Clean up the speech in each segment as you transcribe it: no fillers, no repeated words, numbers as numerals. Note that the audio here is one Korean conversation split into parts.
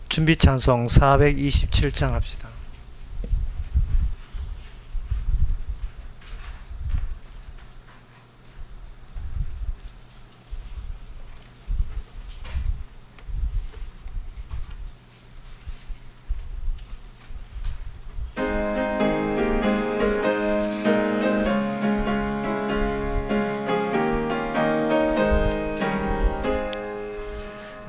준비 찬송 427장 합시다.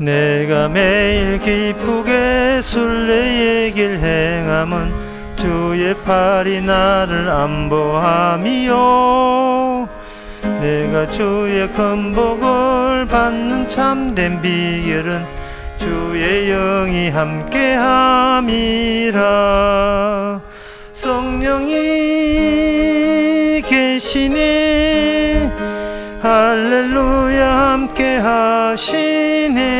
내가 매일 기쁘게 순례의 길 행함은 주의 팔이 나를 안보함이요. 내가 주의 큰 복을 받는 참된 비결은 주의 영이 함께함이라. 성령이 계시네, 할렐루야 함께 하시네.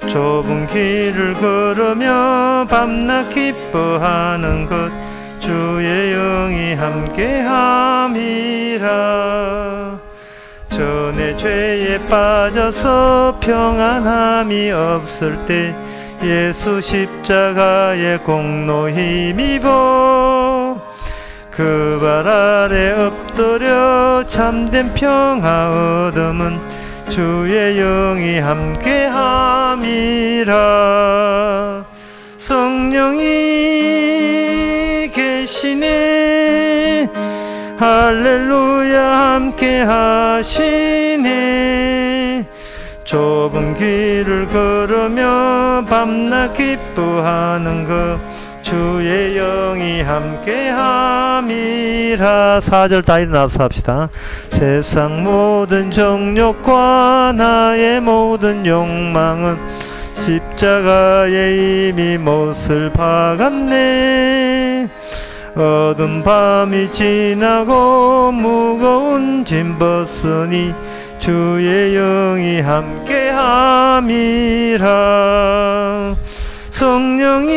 좁은 길을 걸으며 밤낮 기뻐하는 것 주의 영이 함께 함이라. 전에 죄에 빠져서 평안함이 없을 때 예수 십자가의 공로 힘입어 그 발 아래 엎드려 참된 평화 얻음은 주의 영이 함께함이라. 성령이 계시네, 할렐루야 함께 하시네. 좁은 길을 걸으며 밤낮 기뻐하는 것 주의 영이 함께함이라. 4절 다 일어나서 합시다. 세상 모든 정욕과 나의 모든 욕망은 십자가에 이미 못을 박았네. 어두운 밤이 지나고 무거운 짐 벗으니 주의 영이 함께함이라. 성령이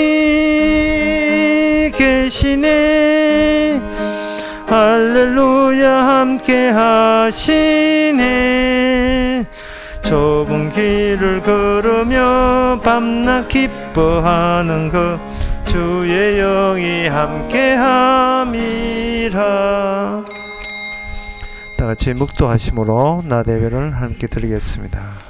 계시네, 할렐루야 함께 하시네. 좁은 길을 걸으며 밤낮 기뻐하는 것 주의 영이 함께함이라. 다같이 묵도하심으로 나대배를 함께 드리겠습니다.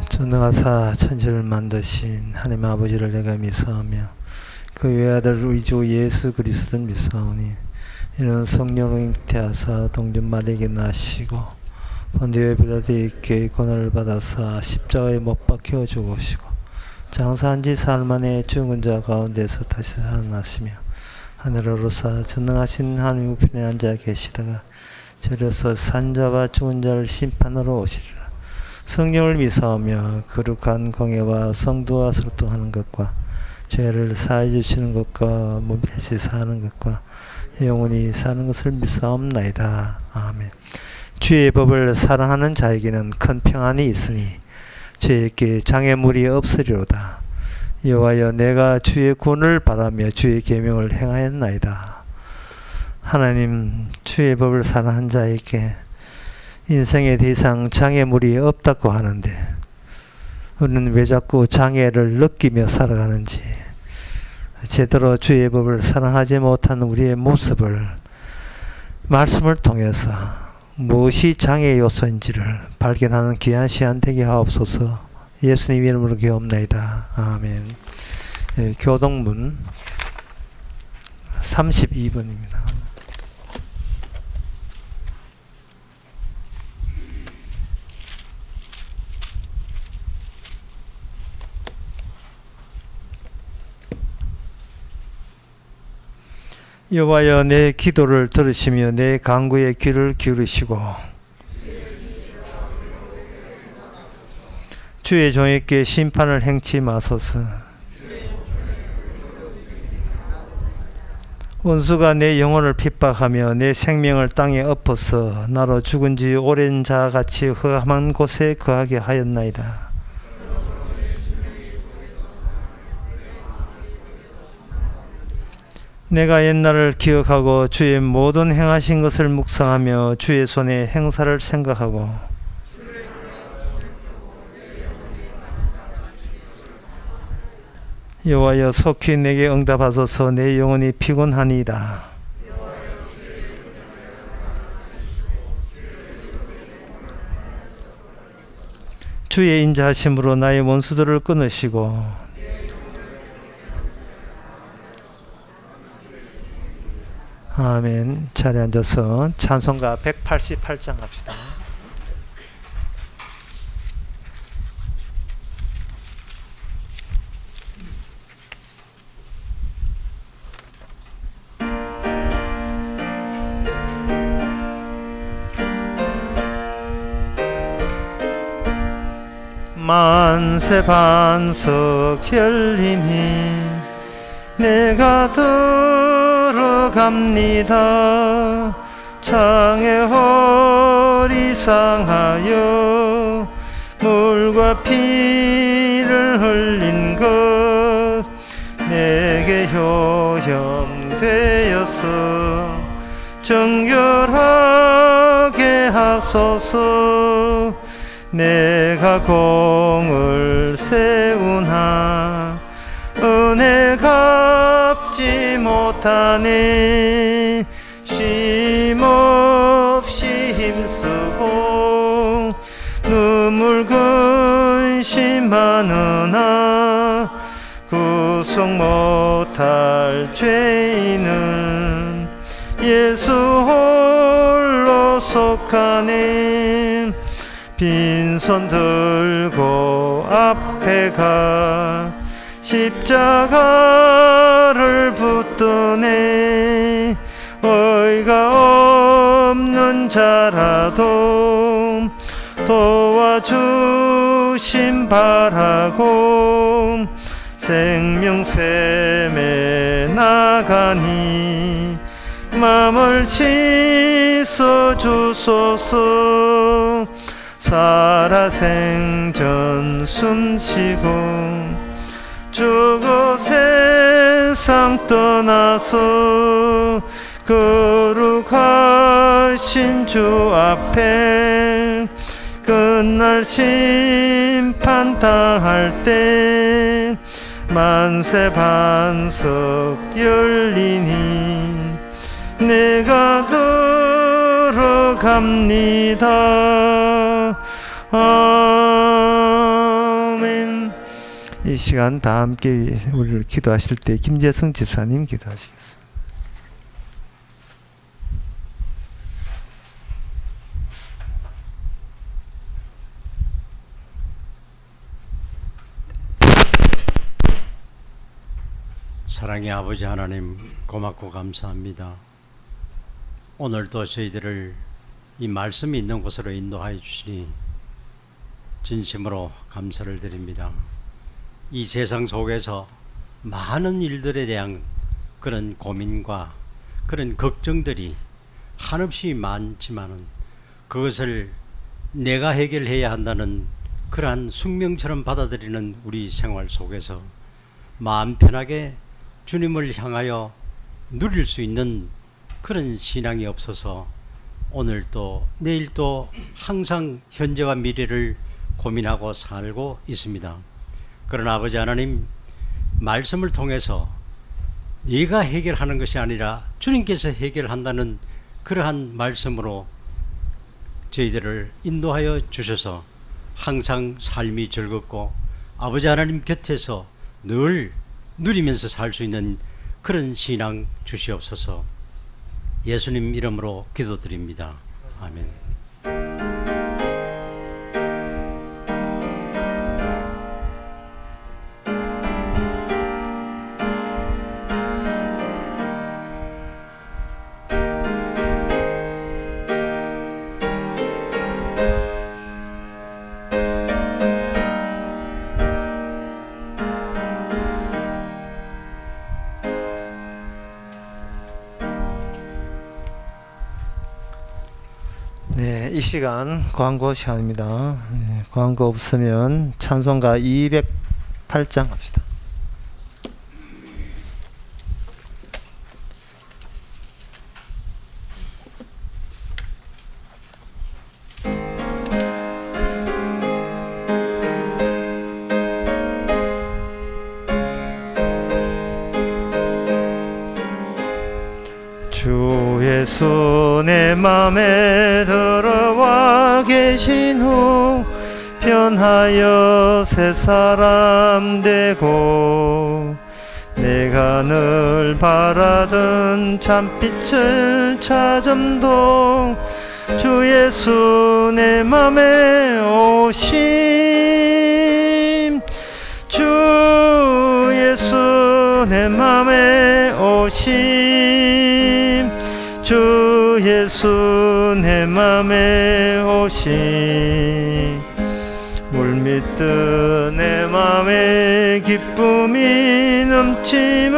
전능하사 천지를 만드신 하나님 아버지를 내가 믿사오며 그 외아들 우리 주 예수 그리스도를 믿사오니 이는 성령으로 잉태하사 동전 마리에게 나시고 본디오 빌라도에게 고난을 받아사 십자가에 못 박혀 죽으시고 장사한 지 사흘 만에 죽은 자 가운데서 다시 살아나시며 하늘로 오르사 전능하신 하나님 우편에 앉아 계시다가 저려서 산자와 죽은 자를 심판하러 오시리라. 성령을 믿사오며 거룩한 공예와 성도와 소통하는 것과 죄를 사해 주시는 것과 몸같이 사는 것과 영원히 사는 것을 믿사옵나이다. 아멘. 주의 법을 사랑하는 자에게는 큰 평안이 있으니 저에게 장애물이 없으리로다. 여호와여, 내가 주의 구원을 바라며 주의 계명을 행하였나이다. 하나님, 주의 법을 사랑한 자에게 인생에 더 이상 장애물이 없다고 하는데 우리는 왜 자꾸 장애를 느끼며 살아가는지, 제대로 주의 법을 사랑하지 못하는 우리의 모습을 말씀을 통해서 무엇이 장애 요소인지를 발견하는 귀한 시간 되게 하옵소서. 예수님 이름으로 기도합나이다. 아멘. 교동문 32번입니다. 여호와여, 내 기도를 들으시며 내 간구에 귀를 기울이시고 주의 종에게 심판을 행치 마소서. 원수가 내 영혼을 핍박하며 내 생명을 땅에 엎어서 나로 죽은 지 오랜 자같이 험한 곳에 거하게 하였나이다. 내가 옛날을 기억하고 주의 모든 행하신 것을 묵상하며 주의 손의 행사를 생각하고 여호와여 속히 내게 응답하소서. 내 영혼이 피곤하니이다. 주의 인자하심으로 나의 원수들을 끊으시고 아멘. 자리에 앉아서 찬송가 188장 합시다. 만세 반석 열리니 내가 들어갑니다. 창에 홀이 상하여 물과 피를 흘린 것 내게 효염되어서 정결하게 하소서. 내가 공을 세우나 은혜 갚지 못하니 쉼없이 힘쓰고 눈물 근심하느나 구속 못할 죄인은 예수 홀로 속하니 빈손 들고 앞에 가 십자가를 붙드네. 어이가 없는 자라도 도와주심 바라고 생명샘에 나가니 마음을 씻어 주소서. 살아생전 숨쉬고 주고 세상 떠나서 거룩하신 주 앞에 끝날 심판 당할 때 만세 반석 열리니 내가 들어갑니다. 아멘. 이 시간 다 함께 우리를 기도하실 때 김재성 집사님 기도하시겠습니다. 사랑의 아버지 하나님, 고맙고 감사합니다. 오늘도 저희들을 이 말씀이 있는 곳으로 인도하여 주시니 진심으로 감사를 드립니다. 이 세상 속에서 많은 일들에 대한 그런 고민과 그런 걱정들이 한없이 많지만은 그것을 내가 해결해야 한다는 그러한 숙명처럼 받아들이는 우리 생활 속에서 마음 편하게 주님을 향하여 누릴 수 있는 그런 신앙이 없어서 오늘도 내일도 항상 현재와 미래를 고민하고 살고 있습니다. 그러나 아버지 하나님, 말씀을 통해서 네가 해결하는 것이 아니라 주님께서 해결한다는 그러한 말씀으로 저희들을 인도하여 주셔서 항상 삶이 즐겁고 아버지 하나님 곁에서 늘 누리면서 살 수 있는 그런 신앙 주시옵소서. 예수님 이름으로 기도드립니다. 아멘. 이 시간 광고 시간입니다. 광고 없으면 찬송가 208장 합시다. 주 예수 내 맘에 들어와 계신 후 변하여 새 사람 되고 내가 늘 바라던 참빛을 찾음도 주 예수 내 맘에 오심 주 예수 내 맘에 오심 주 예수 내 맘에 오심 물밀듯 내 맘에 기쁨이 넘치면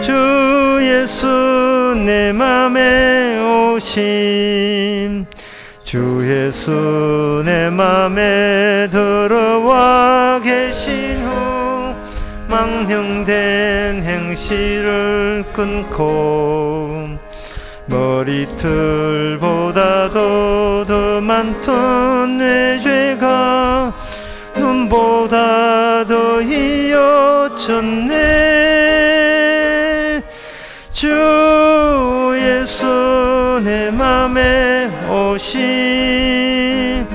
주 예수 내 맘에 오심 주 예수 내 맘에 들어와 계신 후 망령된 행실을 끊고 머리털보다도 더 많던 내 죄가 눈보다 더 희어졌네 주 예수 내 맘에 오심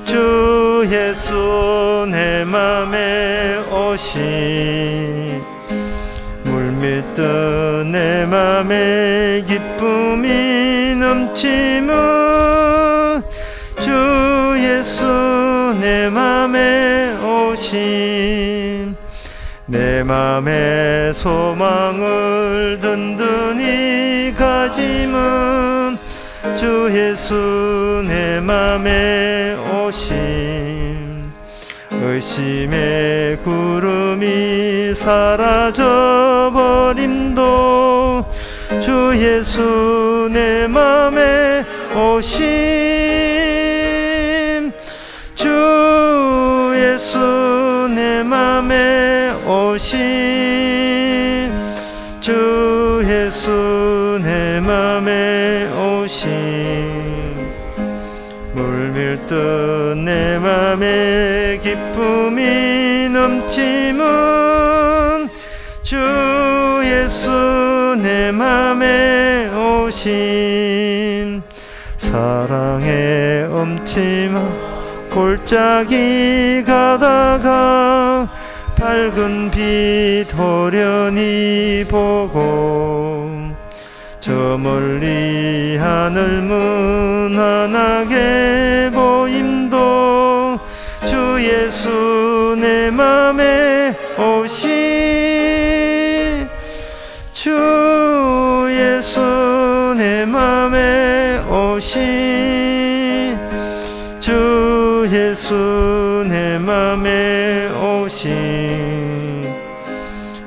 주 예수 내 맘에 오심 물밀듯 내 맘에 기쁨이 넘치면 주 예수 내 맘에 오심 내 맘에 소망을 든든히 가지면 주 예수 내 맘에 오심 의심의 구름이 사라져 버림도 주 예수 내 맘에 오심 주 예수 내 맘에 오심 주 예수 내 맘에 오심 물밀듯 내 맘에 기쁨이 넘치면 주 예수 내 맘에 오심 사랑의 엄침한 골짜기 가다가 밝은 빛 호련히 보고 저 멀리 하늘 무난하게 보임도 주 예수 내 맘에 오심 주 예수 내 맘에 오심 주 예수 내 맘에 오심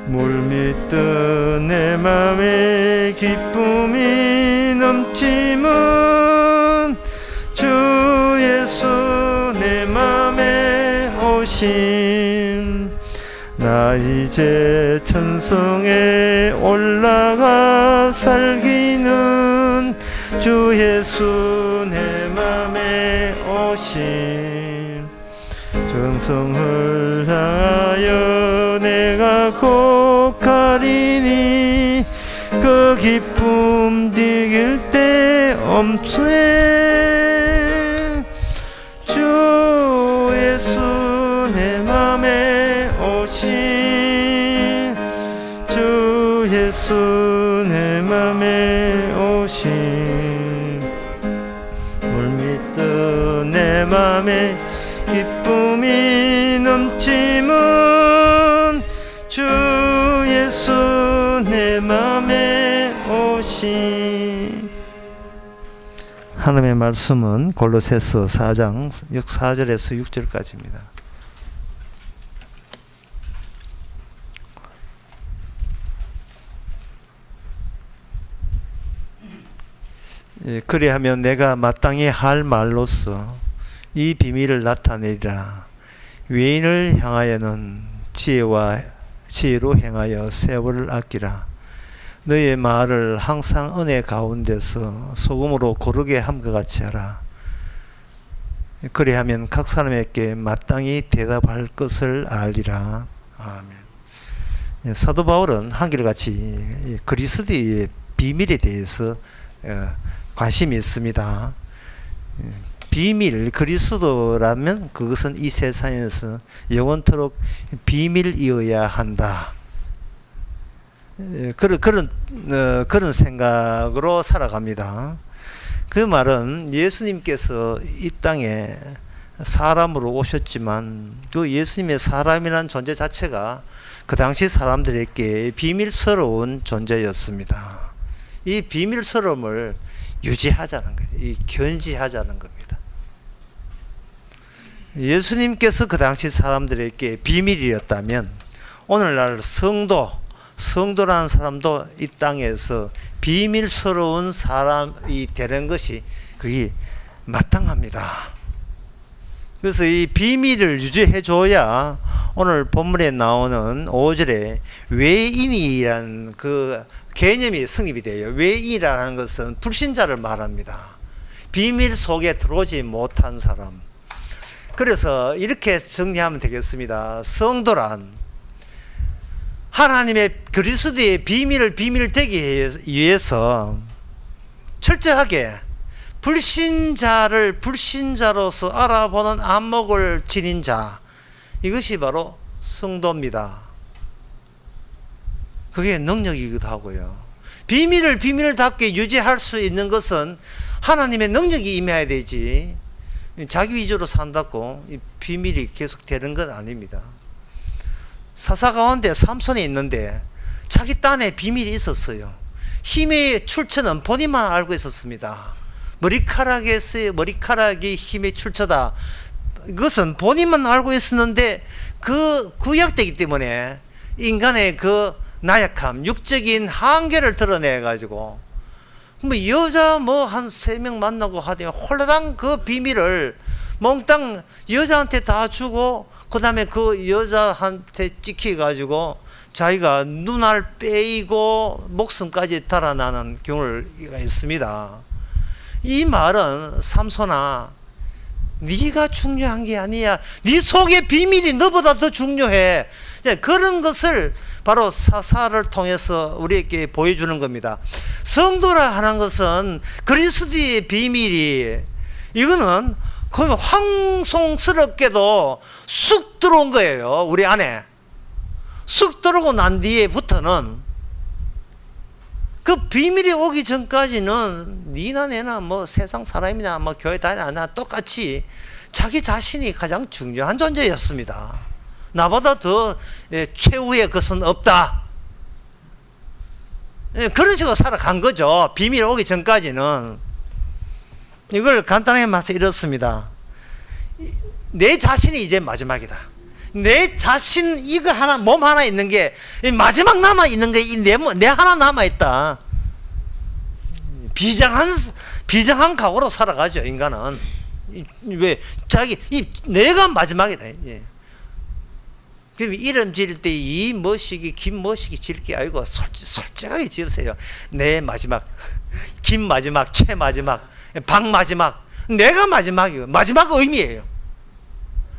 물밀듯 내 맘에 기쁨이 넘치면 주 예수 내 맘에 오심 나 이제 천성에 올라가 살기는 주 예수 내 맘에 오심 정성을 향하여 내가 꼭 가리니 그 기쁨 이길 데 없네 주 예수 내 맘에 오심 주 예수 내 맘에 오심 물밀듯 내 맘에 기쁨이 넘치면 주 예수 내 맘에 오심 하나님의 말씀은 골로새서 4장 4절에서 6절까지입니다. 그리하면 내가 마땅히 할 말로써 이 비밀을 나타내리라. 외인을 향하여는 지혜로 행하여 세월을 아끼라. 너의 말을 항상 은혜 가운데서 소금으로 고르게 함과 같이 하라. 그리하면 각 사람에게 마땅히 대답할 것을 알리라. 아멘. 사도 바울은 한결같이 그리스도의 비밀에 대해서 관심이 있습니다. 비밀, 그리스도라면 그것은 이 세상에서 영원토록 비밀이어야 한다. 그런 생각으로 살아갑니다. 그 말은 예수님께서 이 땅에 사람으로 오셨지만 그 예수님의 사람이라는 존재 자체가 그 당시 사람들에게 비밀스러운 존재였습니다. 이 비밀스러움을 유지하자는 거예요. 이 견지하자는 겁니다. 예수님께서 그 당시 사람들에게 비밀이었다면 오늘날 성도라는 사람도 이 땅에서 비밀스러운 사람이 되는 것이 그게 마땅합니다. 그래서 이 비밀을 유지해 줘야 오늘 본문에 나오는 5절에 외인이라는 그 개념이 성립이 돼요. 외인이라는 것은 불신자를 말합니다. 비밀 속에 들어오지 못한 사람. 그래서 이렇게 정리하면 되겠습니다. 성도란 하나님의 그리스도의 비밀을 비밀되기 위해서 철저하게 불신자를 불신자로서 알아보는 안목을 지닌 자, 이것이 바로 성도입니다. 그게 능력이기도 하고요. 비밀을 비밀답게 유지할 수 있는 것은 하나님의 능력이 임해야 되지, 자기 위주로 산다고 비밀이 계속 되는 건 아닙니다. 사사 가운데 삼손이 있는데 자기 딴에 비밀이 있었어요. 힘의 출처는 본인만 알고 있었습니다. 머리카락이 힘의 출처다. 이것은 본인만 알고 있었는데 그 구약되기 때문에 인간의 그 나약함, 육적인 한계를 드러내 가지고 여자 한 3명 만나고 하더니 홀라당 그 비밀을 몽땅 여자한테 다 주고 그 다음에 그 여자한테 찍혀가지고 자기가 눈알 빼이고 목숨까지 달아나는 경우가 있습니다. 이 말은 삼손아, 네가 중요한 게 아니야. 네 속의 비밀이 너보다 더 중요해. 그런 것을 바로 사사를 통해서 우리에게 보여주는 겁니다. 성도라 하는 것은 그리스도의 비밀이, 이거는 거의 황송스럽게도 쑥 들어온 거예요. 우리 안에 쑥 들어오고 난 뒤에부터는 그 비밀이 오기 전까지는 니나 내나 세상 사람이나 교회 다니나 똑같이 자기 자신이 가장 중요한 존재였습니다. 나보다 더 최후의 것은 없다. 그런 식으로 살아간 거죠. 비밀이 오기 전까지는. 이걸 간단하게 말해서 이렇습니다. 내 자신이 이제 마지막이다. 내 자신, 이거 하나, 몸 하나 있는 게 마지막 남아 있는 게 내 하나 남아 있다. 비장한 각오로 살아가죠, 인간은. 왜 내가 마지막이다. 예. 그럼 이름 지을 때 이 머시기 김 머시기 지을 게 아니고 솔직하게 지으세요. 내 마지막, 김 마지막, 최 마지막, 박 마지막, 내가 마지막이에요. 마지막 의미예요.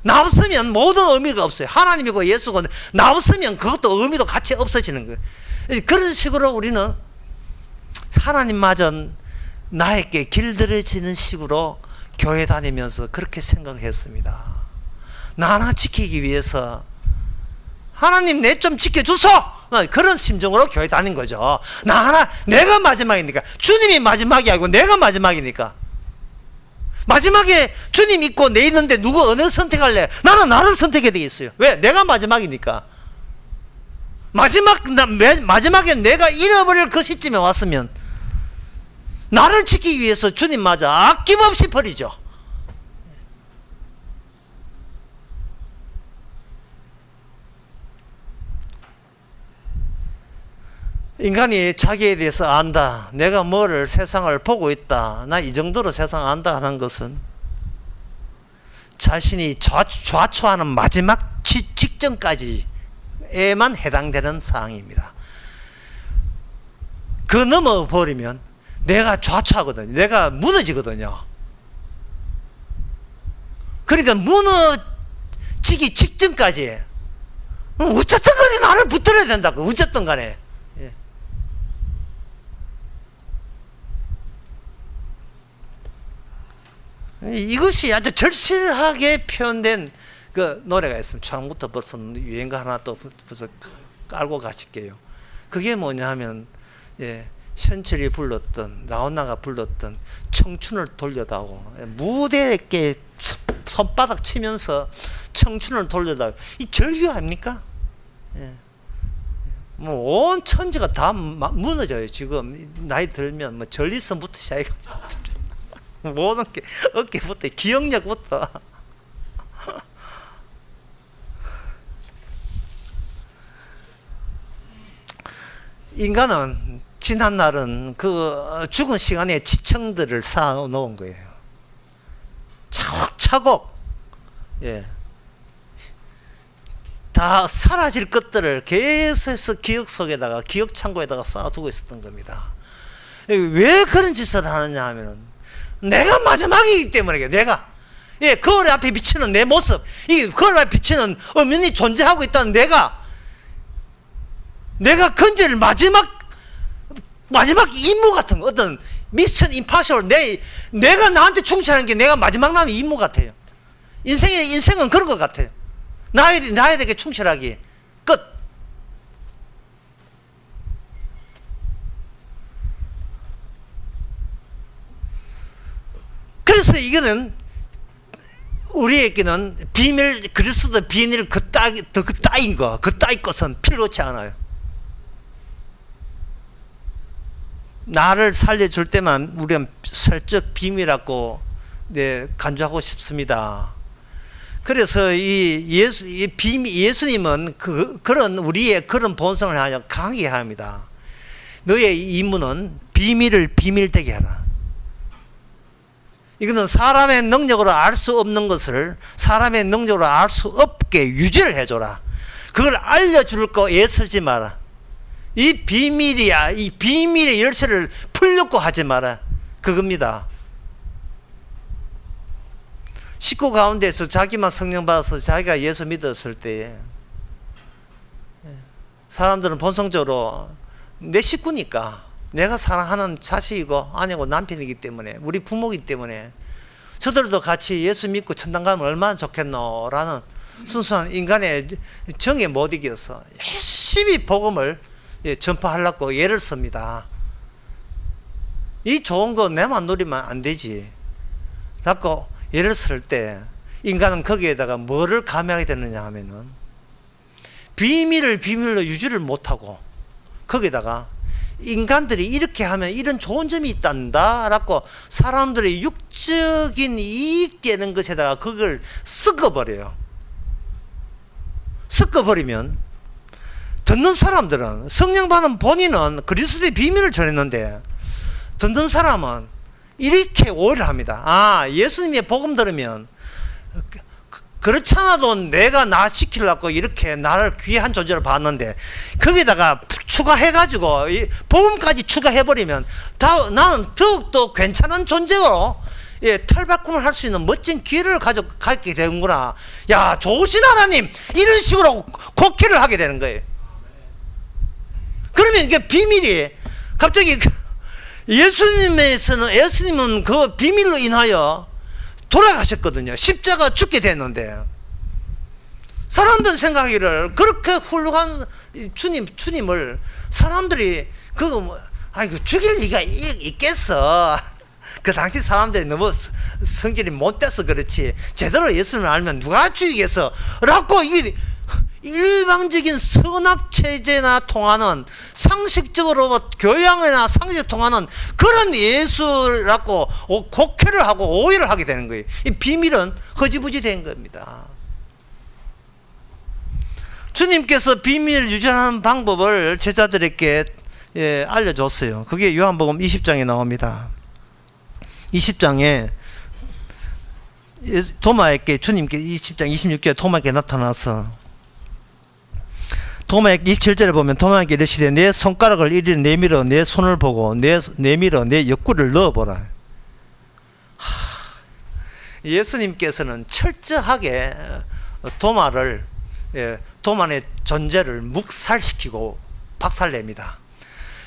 나 없으면 모든 의미가 없어요. 하나님이고 예수고 나 없으면 그것도 의미도 같이 없어지는 거예요. 그런 식으로 우리는 하나님마저 나에게 길들여지는 식으로 교회 다니면서 그렇게 생각했습니다. 나 하나 지키기 위해서 하나님 내 좀 지켜주소! 그런 심정으로 교회 다닌 거죠. 나 하나, 내가 마지막이니까. 주님이 마지막이 아니고 내가 마지막이니까. 마지막에 주님 있고 내 있는데 누구 어느 선택할래? 나는 나를 선택해야 되겠어요. 왜? 내가 마지막이니까. 마지막에 내가 잃어버릴 그 시점에 왔으면 나를 지키기 위해서 주님마저 아낌없이 버리죠. 인간이 자기에 대해서 안다. 내가 뭐를 세상을 보고 있다. 나 이 정도로 세상 안다 하는 것은 자신이 좌초하는 마지막 직전까지에만 해당되는 사항입니다. 그 넘어버리면 내가 좌초하거든요. 내가 무너지거든요. 그러니까 무너지기 직전까지 어쨌든 간에 나를 붙들어야 된다고. 어쨌든 간에. 이것이 아주 절실하게 표현된 그 노래가 있습니다. 처음부터 벌써 유행가 하나 또 벌써 깔고 가실게요. 그게 뭐냐 하면, 현철이 불렀던, 나훈아가 불렀던 청춘을 돌려다오. 무대에 손바닥 치면서 청춘을 돌려다오. 이 절규 아닙니까? 뭐 온 천지가 다 무너져요. 지금 나이 들면 뭐 전리선부터 시작해가지고 모든 게 어깨부터 기억력부터 인간은 지난 날은 그 죽은 시간에 지청들을 쌓아 놓은 거예요. 차곡차곡 다 사라질 것들을 계속해서 기억 속에다가 기억 창고에다가 쌓아두고 있었던 겁니다. 왜 그런 짓을 하느냐 하면은 내가 마지막이기 때문에 내가 거울 앞에 비치는 내 모습, 이 거울 앞에 비치는 엄연히 존재하고 있다는 내가 건질 마지막 임무 같은 거, 어떤 미션 임파셔블, 내가 나한테 충실하는 게 내가 마지막 남은 임무 같아요. 인생은 그런 것 같아요. 나에게 충실하기 끝. 그래서 이거는 우리에게는 그리스도 비밀 그 따인 것은 필요치 않아요. 나를 살려줄 때만 우리가 슬쩍 비밀하고 간주하고 싶습니다. 그래서 예수님은 그런 우리의 그런 본성을 하여 강하게 합니다. 너의 임무는 비밀을 비밀되게 하라. 이거는 사람의 능력으로 알 수 없는 것을 사람의 능력으로 알 수 없게 유지를 해줘라. 그걸 알려줄 거 애쓰지 마라. 이 비밀이야. 이 비밀의 열쇠를 풀려고 하지 마라. 그겁니다. 식구 가운데서 자기만 성령 받아서 자기가 예수 믿었을 때에 사람들은 본성적으로 내 식구니까, 내가 사랑하는 자식이고 아내고 남편이기 때문에, 우리 부모이기 때문에 저들도 같이 예수 믿고 천당 가면 얼마나 좋겠노 라는 순수한 인간의 정에 못 이겨서 열심히 복음을 전파하려고 예를 씁니다. 이 좋은 거 내만 누리면 안 되지 라고 예를 쓸 때, 인간은 거기에다가 뭐를 감행하게 되느냐 하면은 비밀을 비밀로 유지를 못하고 거기다가 인간들이 이렇게 하면 이런 좋은 점이 있단다 라고 사람들의 육적인 이익 되는 것에다가 그걸 섞어버려요. 섞어버리면 듣는 사람들은, 성령 받은 본인은 그리스도의 비밀을 전했는데 듣는 사람은 이렇게 오해를 합니다. 예수님의 복음 들으면 그렇지 않아도 내가 나 지키려고 이렇게 나를 귀한 존재로 봤는데 거기다가 추가해가지고 복음까지 추가해버리면 나는 더욱더 괜찮은 존재로 탈바꿈을 할 수 있는 멋진 기회를 갖게 되는구나. 야, 좋으신 하나님, 이런 식으로 곡해를 하게 되는 거예요. 그러면 이게 비밀이 갑자기 예수님은 그 비밀로 인하여 돌아가셨거든요. 십자가 죽게 됐는데 사람들 생각하기를 그렇게 훌륭한 주님을 사람들이 죽일 리가 있겠어. 그 당시 사람들이 너무 성질이 못돼서 그렇지 제대로 예수님을 알면 누가 죽이겠어 라고 이게 일방적인 선악체제나 통하는 상식적으로 교양이나 상식에 통하는 그런 예수라고 곡해를 하고 오해를 하게 되는 거예요. 이 비밀은 허지부지 된 겁니다. 주님께서 비밀을 유지하는 방법을 제자들에게 알려줬어요. 그게 요한복음 20장에 나옵니다. 20장에 도마에게 주님께 20장 26절에 도마에게 나타나서 도마에게 27절에 보면 도마에게 이르시되 내 손가락을 이리 내밀어 내 손을 보고 내밀어 내 옆구리를 넣어보라. 예수님께서는 철저하게 도마의 존재를 묵살시키고 박살냅니다.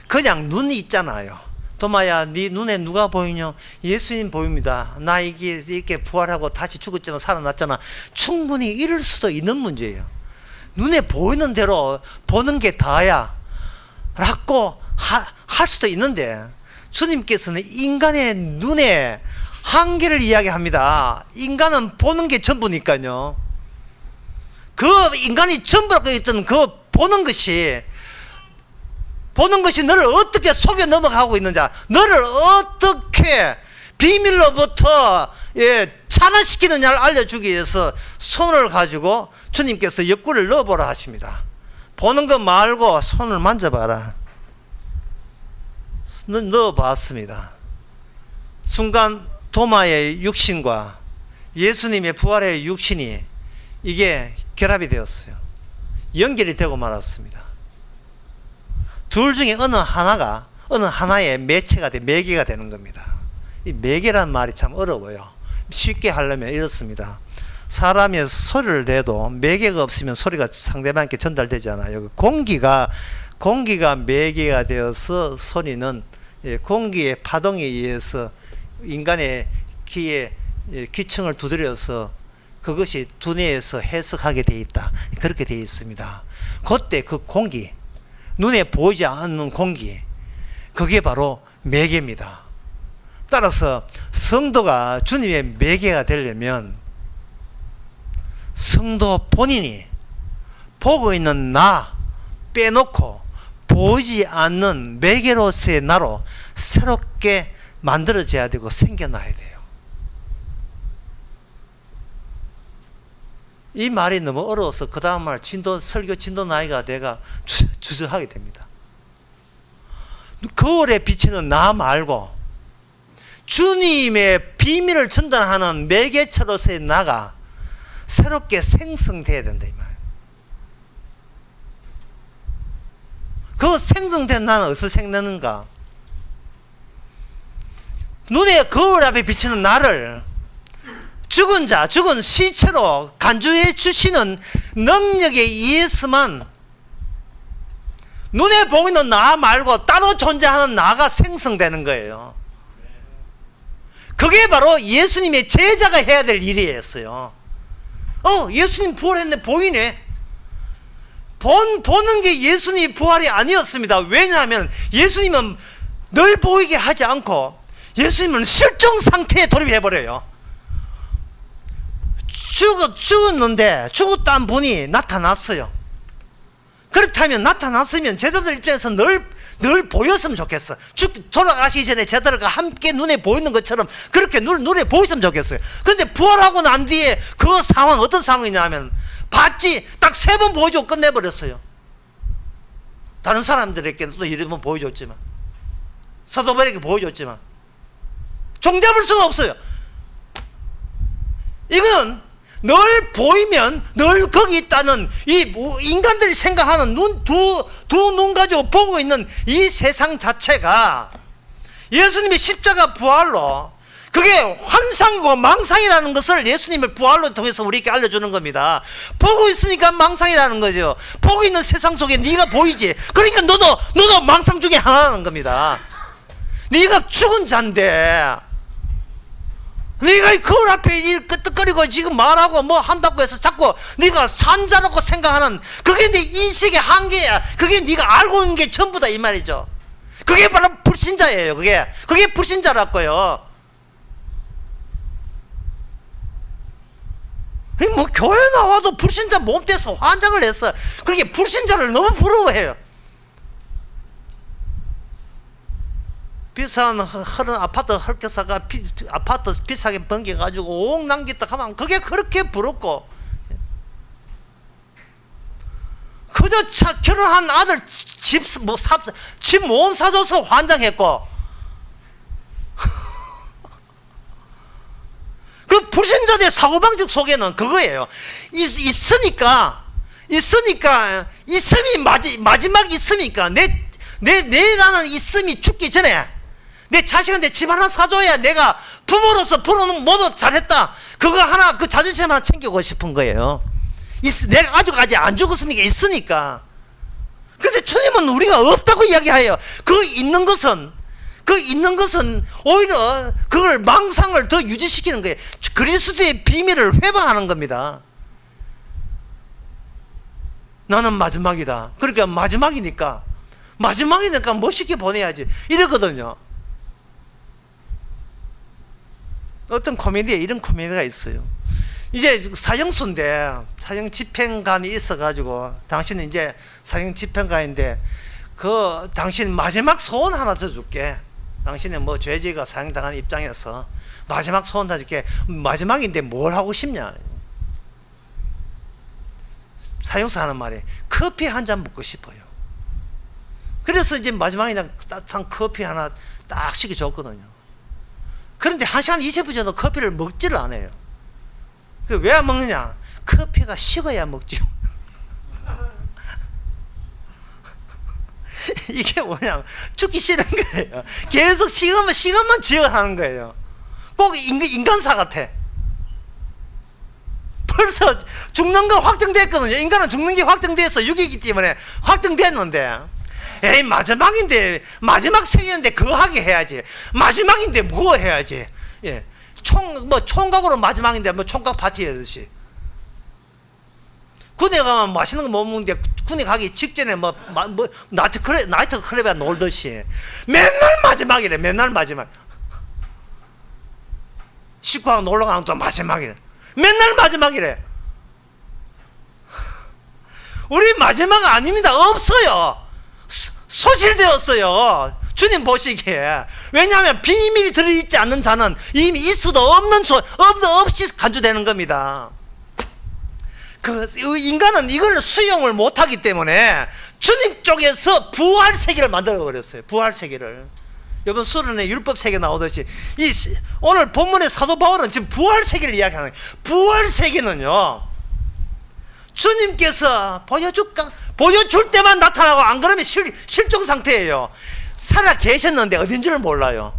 그냥 눈이 있잖아요. 도마야, 네 눈에 누가 보이냐? 예수님 보입니다. 나 이렇게 부활하고 다시 죽었지만 살아났잖아. 충분히 이럴 수도 있는 문제예요. 눈에 보이는 대로 보는 게 다야 라고 할 수도 있는데, 주님께서는 인간의 눈에 한계를 이야기합니다. 인간은 보는 게 전부니까요. 그 인간이 전부라고 했던 그 보는 것이 너를 어떻게 속여 넘어가고 있는지, 너를 어떻게 비밀로부터 차단시키느냐를 알려주기 위해서 손을 가지고 주님께서 옆구리를 넣어보라 하십니다. 보는 거 말고 손을 만져봐라. 넣어봤습니다. 순간 도마의 육신과 예수님의 부활의 육신이 이게 결합이 되었어요. 연결이 되고 말았습니다. 둘 중에 어느 하나의 매체가 매개가 되는 겁니다. 이 매개란 말이 참 어려워요. 쉽게 하려면 이렇습니다. 사람이 소리를 내도 매개가 없으면 소리가 상대방에게 전달되지 않아요. 공기가 매개가 되어서 소리는 공기의 파동에 의해서 인간의 귀청을 두드려서 그것이 두뇌에서 해석하게 되어 있다. 그렇게 되어 있습니다. 그때 그 공기, 눈에 보이지 않는 공기, 그게 바로 매개입니다. 따라서 성도가 주님의 매개가 되려면 성도 본인이 보고 있는 나 빼놓고 보이지 않는 매개로서의 나로 새롭게 만들어져야 되고 생겨나야 돼요. 이 말이 너무 어려워서 그 다음 말 설교 진도 나이가 내가 주저하게 됩니다. 거울에 비치는 나 말고 주님의 비밀을 전달하는 매개체로서의 나가 새롭게 생성돼야 된다 이 말. 그 생성된 나는 어디서 생기는가? 눈에 거울 앞에 비치는 나를 죽은 시체로 간주해 주시는 능력에 의해서만 눈에 보이는 나 말고 따로 존재하는 나가 생성되는 거예요. 그게 바로 예수님의 제자가 해야 될 일이었어요. 예수님 부활했네, 보이네. 보는 게 예수님 부활이 아니었습니다. 왜냐하면 예수님은 늘 보이게 하지 않고 예수님은 실종 상태에 돌입해버려요. 죽었는데 죽었다는 분이 나타났어요. 그렇다면 나타났으면 제자들 입장에서 늘 보였으면 좋겠어. 돌아가시기 전에 제자들과 함께 눈에 보이는 것처럼 그렇게 눈에 보였으면 좋겠어요. 그런데 부활하고 난 뒤에 그 상황 어떤 상황이냐면 봤지 딱 3번 보여주고 끝내버렸어요. 다른 사람들에게도 또 여러 번 보여줬지만, 사도 바울에게 보여줬지만 종잡을 수가 없어요. 이건 늘 보이면 늘 거기 있다는 이 인간들이 생각하는 두 눈 가지고 보고 있는 이 세상 자체가 예수님의 십자가 부활로 그게 환상이고 망상이라는 것을 예수님의 부활로 통해서 우리에게 알려주는 겁니다. 보고 있으니까 망상이라는 거죠. 보고 있는 세상 속에 네가 보이지. 그러니까 너도 망상 중에 하나라는 겁니다. 네가 죽은 자인데 네가 이 거울 앞에 끄떡거리고 지금 말하고 뭐 한다고 해서 자꾸 네가 산자라고 생각하는 그게 네 인식의 한계야. 그게 네가 알고 있는 게 전부다 이 말이죠. 그게 바로 불신자예요. 그게 불신자라고요. 뭐 교회 나와도 불신자 몸돼서 환장을 했어. 그렇게 불신자를 너무 부러워해요. 비싼 아파트 헐켜사가 아파트 비싸게 번겨가지고 옥 남겼다 하면 그게 그렇게 부럽고, 그저 결혼한 아들 집 못 사줘서 환장했고, 그 불신자들의 사고방식 속에는 그거예요. 있으니까 있음이 마지막 있으니까 나는 있음이 죽기 전에 내 자식한테 집 하나 사줘야 내가 부모로서 부모는 모두 잘했다, 그거 하나, 그 자존심 하나 챙기고 싶은 거예요. 내가 아직까지 안 죽었으니까 있으니까. 근데 주님은 우리가 없다고 이야기해요. 그 있는 것은 오히려 그걸 망상을 더 유지시키는 거예요. 그리스도의 비밀을 회방하는 겁니다. 나는 마지막이다. 그러니까 마지막이니까 멋있게 보내야지, 이러거든요. 어떤 코미디에 이런 코미디가 있어요. 이제 사형수인데 사형 집행관이 있어가지고, 당신은 이제 사형 집행관인데 그 당신 마지막 소원 하나 더 줄게. 당신은 뭐 죄지가 사형당하는 입장에서 마지막 소원 다 줄게. 마지막인데 뭘 하고 싶냐? 사형수 하는 말이 커피 한 잔 먹고 싶어요. 그래서 이제 마지막에 그냥 따뜻한 커피 하나 딱 시켜줬거든요. 그런데 1시간 20분 정도 커피를 먹지를 않아요. 그 왜 안 먹느냐? 커피가 식어야 먹지요. 이게 뭐냐, 죽기 싫은 거예요. 계속 시간만 지어하는 거예요. 꼭 인간사 같아. 벌써 죽는 거 확정됐거든요. 인간은 죽는 게 확정돼서 육이기 때문에 확정됐는데, 에이, 마지막인데, 마지막 생일인데 그거 하게 해야지. 마지막인데 뭐 해야지. 예. 총각으로 마지막인데 뭐 총각 파티 하듯이. 군에 가면 맛있는 거 못 먹는데 군에 가기 직전에 나이트 클럽에 놀듯이 맨날 마지막이래. 맨날 마지막. 식구하고 놀러 가면 또 마지막이래. 맨날 마지막이래. 우리 마지막 아닙니다. 없어요. 소실되었어요. 주님 보시기에. 왜냐하면 비밀이 들어있지 않는 자는 이미 있을 수도 없이 간주되는 겁니다. 인간은 이걸 수용을 못하기 때문에 주님 쪽에서 부활 세계를 만들어 버렸어요. 부활 세계를. 이번 수련회 율법 세계 나오듯이 오늘 본문의 사도 바울은 지금 부활 세계를 이야기하는 거예요. 부활 세계는요, 주님께서 보여줄 때만 나타나고, 안 그러면 실종 상태예요. 살아 계셨는데 어딘지를 몰라요.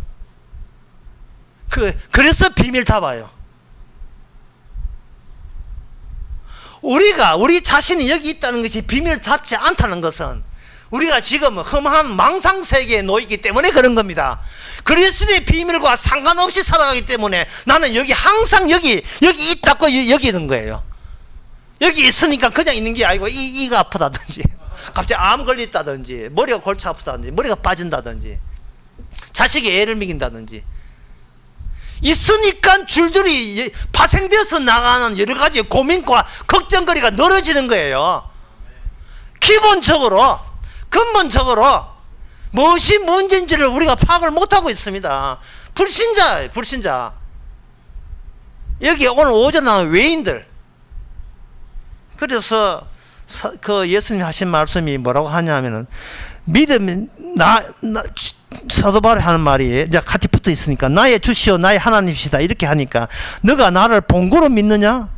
그래서 비밀 잡아요. 우리 자신이 여기 있다는 것이 비밀 잡지 않다는 것은 우리가 지금 험한 망상 세계에 놓이기 때문에 그런 겁니다. 그리스도의 비밀과 상관없이 살아가기 때문에 나는 항상 여기 있다고 여기는 거예요. 여기 있으니까 그냥 있는 게 아니고 이가 아프다든지, 갑자기 암 걸렸다든지, 머리가 골치 아프다든지, 머리가 빠진다든지, 자식이 애를 먹인다든지, 있으니까 줄줄이 파생되어서 나가는 여러 가지 고민과 걱정거리가 늘어지는 거예요. 근본적으로 무엇이 문제인지를 우리가 파악을 못하고 있습니다. 불신자. 여기 오늘 오전 나온 외인들. 그래서 그 예수님이 하신 말씀이 뭐라고 하냐면은, 믿음이 사도 바울이 하는 말이 이제 같이 붙어 있으니까, 나의 주시오 나의 하나님이시다 이렇게 하니까, 너가 나를 본고로 믿느냐?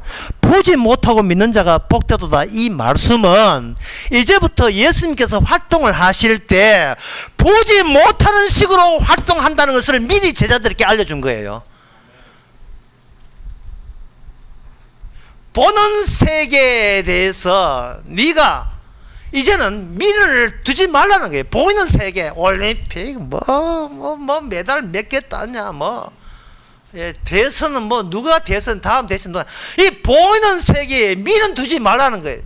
보지 못하고 믿는 자가 복되도다. 이 말씀은 이제부터 예수님께서 활동을 하실 때 보지 못하는 식으로 활동한다는 것을 미리 제자들에게 알려준 거예요. 보는 세계에 대해서 네가 이제는 미련을 두지 말라는 거예요. 보이는 세계, 올림픽, 메달 몇 개 땄냐, 대선은 누가 대선, 다음 대선 누가, 이 보이는 세계에 미련 두지 말라는 거예요.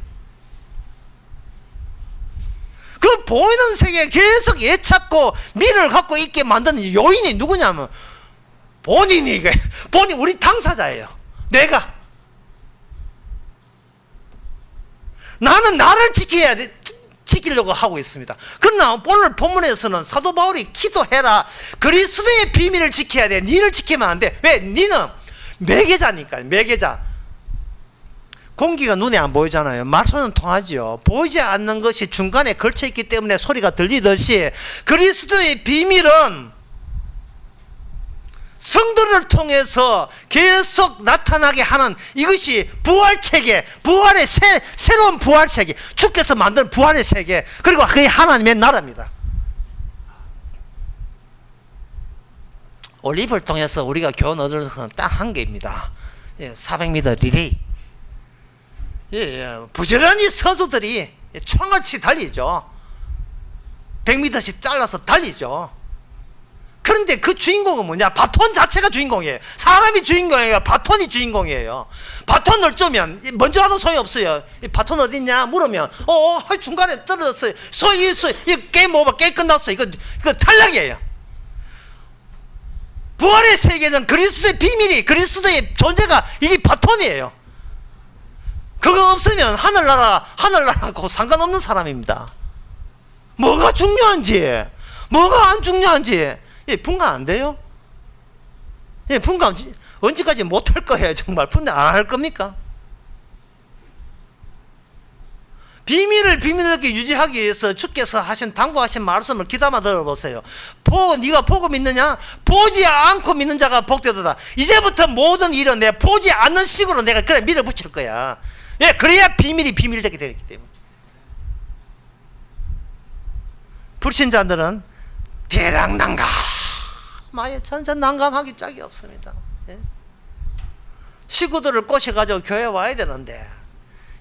그 보이는 세계에 계속 애착고 미련을 갖고 있게 만드는 요인이 누구냐면, 본인, 우리 당사자예요. 나는 나를 지키려고 하고 있습니다. 그러나 오늘 본문에서는 사도 바울이 기도해라. 그리스도의 비밀을 지켜야 돼. 니를 지키면 안 돼. 왜? 니는 매개자니까. 매개자. 공기가 눈에 안 보이잖아요. 말소는 통하지요. 보이지 않는 것이 중간에 걸쳐 있기 때문에 소리가 들리듯이 그리스도의 비밀은 성도를 통해서 계속 나타나게 하는 이것이 부활체계, 부활의 새로운 부활체계, 주께서 만든 부활의 세계, 그리고 그게 하나님의 나라입니다. 올리브를 통해서 우리가 교훈 얻을 것은 딱 한 개입니다. 400m 리레이. 부지런히 선수들이 총알치 달리죠. 100m씩 잘라서 달리죠. 그런데 그 주인공은 뭐냐? 바톤 자체가 주인공이에요. 사람이 주인공이에요. 바톤이 주인공이에요. 바톤을 주면 먼저 하도 소용이 없어요. 이 바톤 어디 있냐 물으면 중간에 떨어졌어요. 이 게임 오버, 게임 끝났어. 이거 탈락이에요. 부활의 세계는 그리스도의 비밀이, 그리스도의 존재가 이게 바톤이에요. 그거 없으면 하늘나라하고 상관없는 사람입니다. 뭐가 중요한지, 뭐가 안 중요한지 분간 안 돼요? 분간 언제까지 못할 거예요. 정말 분간 안 할 겁니까? 비밀을 유지하기 위해서 주께서 당부하신 말씀을 귀담아 들어보세요. 네가 보고 믿느냐? 보지 않고 믿는 자가 복되도다. 이제부터 모든 일은 내가 보지 않는 식으로 내가 그래 밀어붙일 거야. 그래야 비밀이 비밀되게 되기 때문에. 불신자들은 대당난감, 천천난감하기 짝이 없습니다. 식구들을 꼬셔가지고 교회 와야 되는데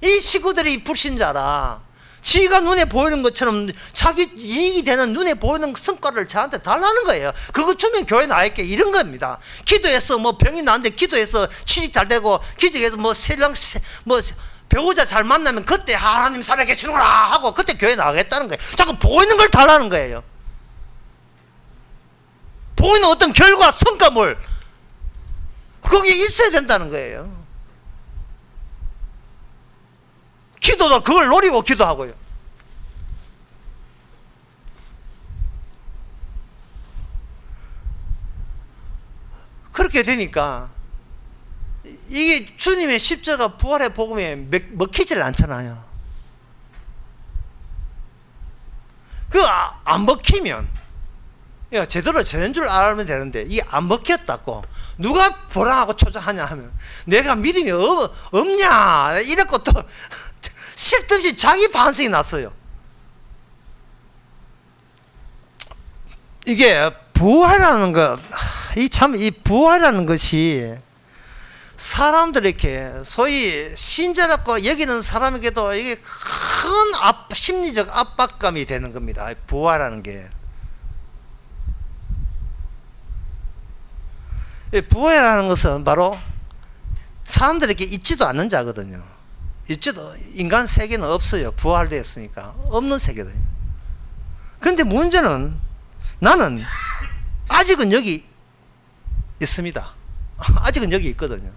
이 식구들이 불신자라 지가 눈에 보이는 것처럼 자기 이익이 되는 눈에 보이는 성과를 저한테 달라는 거예요. 그거 주면 교회 나갈게 이런 겁니다. 기도해서 병이 나는데 기도해서 취직 잘 되고 기직해서 신랑 배우자 잘 만나면 그때 하나님 살아계 주는구나 하고 그때 교회 나가겠다는 거예요. 자꾸 보이는 걸 달라는 거예요. 보이는 어떤 결과, 성과물 거기에 있어야 된다는 거예요. 기도도 그걸 노리고 기도하고요. 그렇게 되니까 이게 주님의 십자가 부활의 복음에 먹히질 않잖아요. 안 먹히면 제대로 되는 줄 알면 되는데 이게 안 먹혔다고 누가 보라하고 초장하냐 하면 내가 믿음이 없냐 이랬고 또 쓸데없이 자기 반성이 났어요. 이게 부활이라는 것, 이 부활이라는 것이 사람들 이렇게 소위 신자라고 여기는 사람에게도 이게 큰 심리적 압박감이 되는 겁니다. 부활이라는 게. 부활이라는 것은 바로 사람들에게 있지도 않는 자거든요. 인간 세계는 없어요. 부활되었으니까 없는 세계거든요. 그런데 문제는 나는 아직은 여기 있습니다. 아직은 여기 있거든요.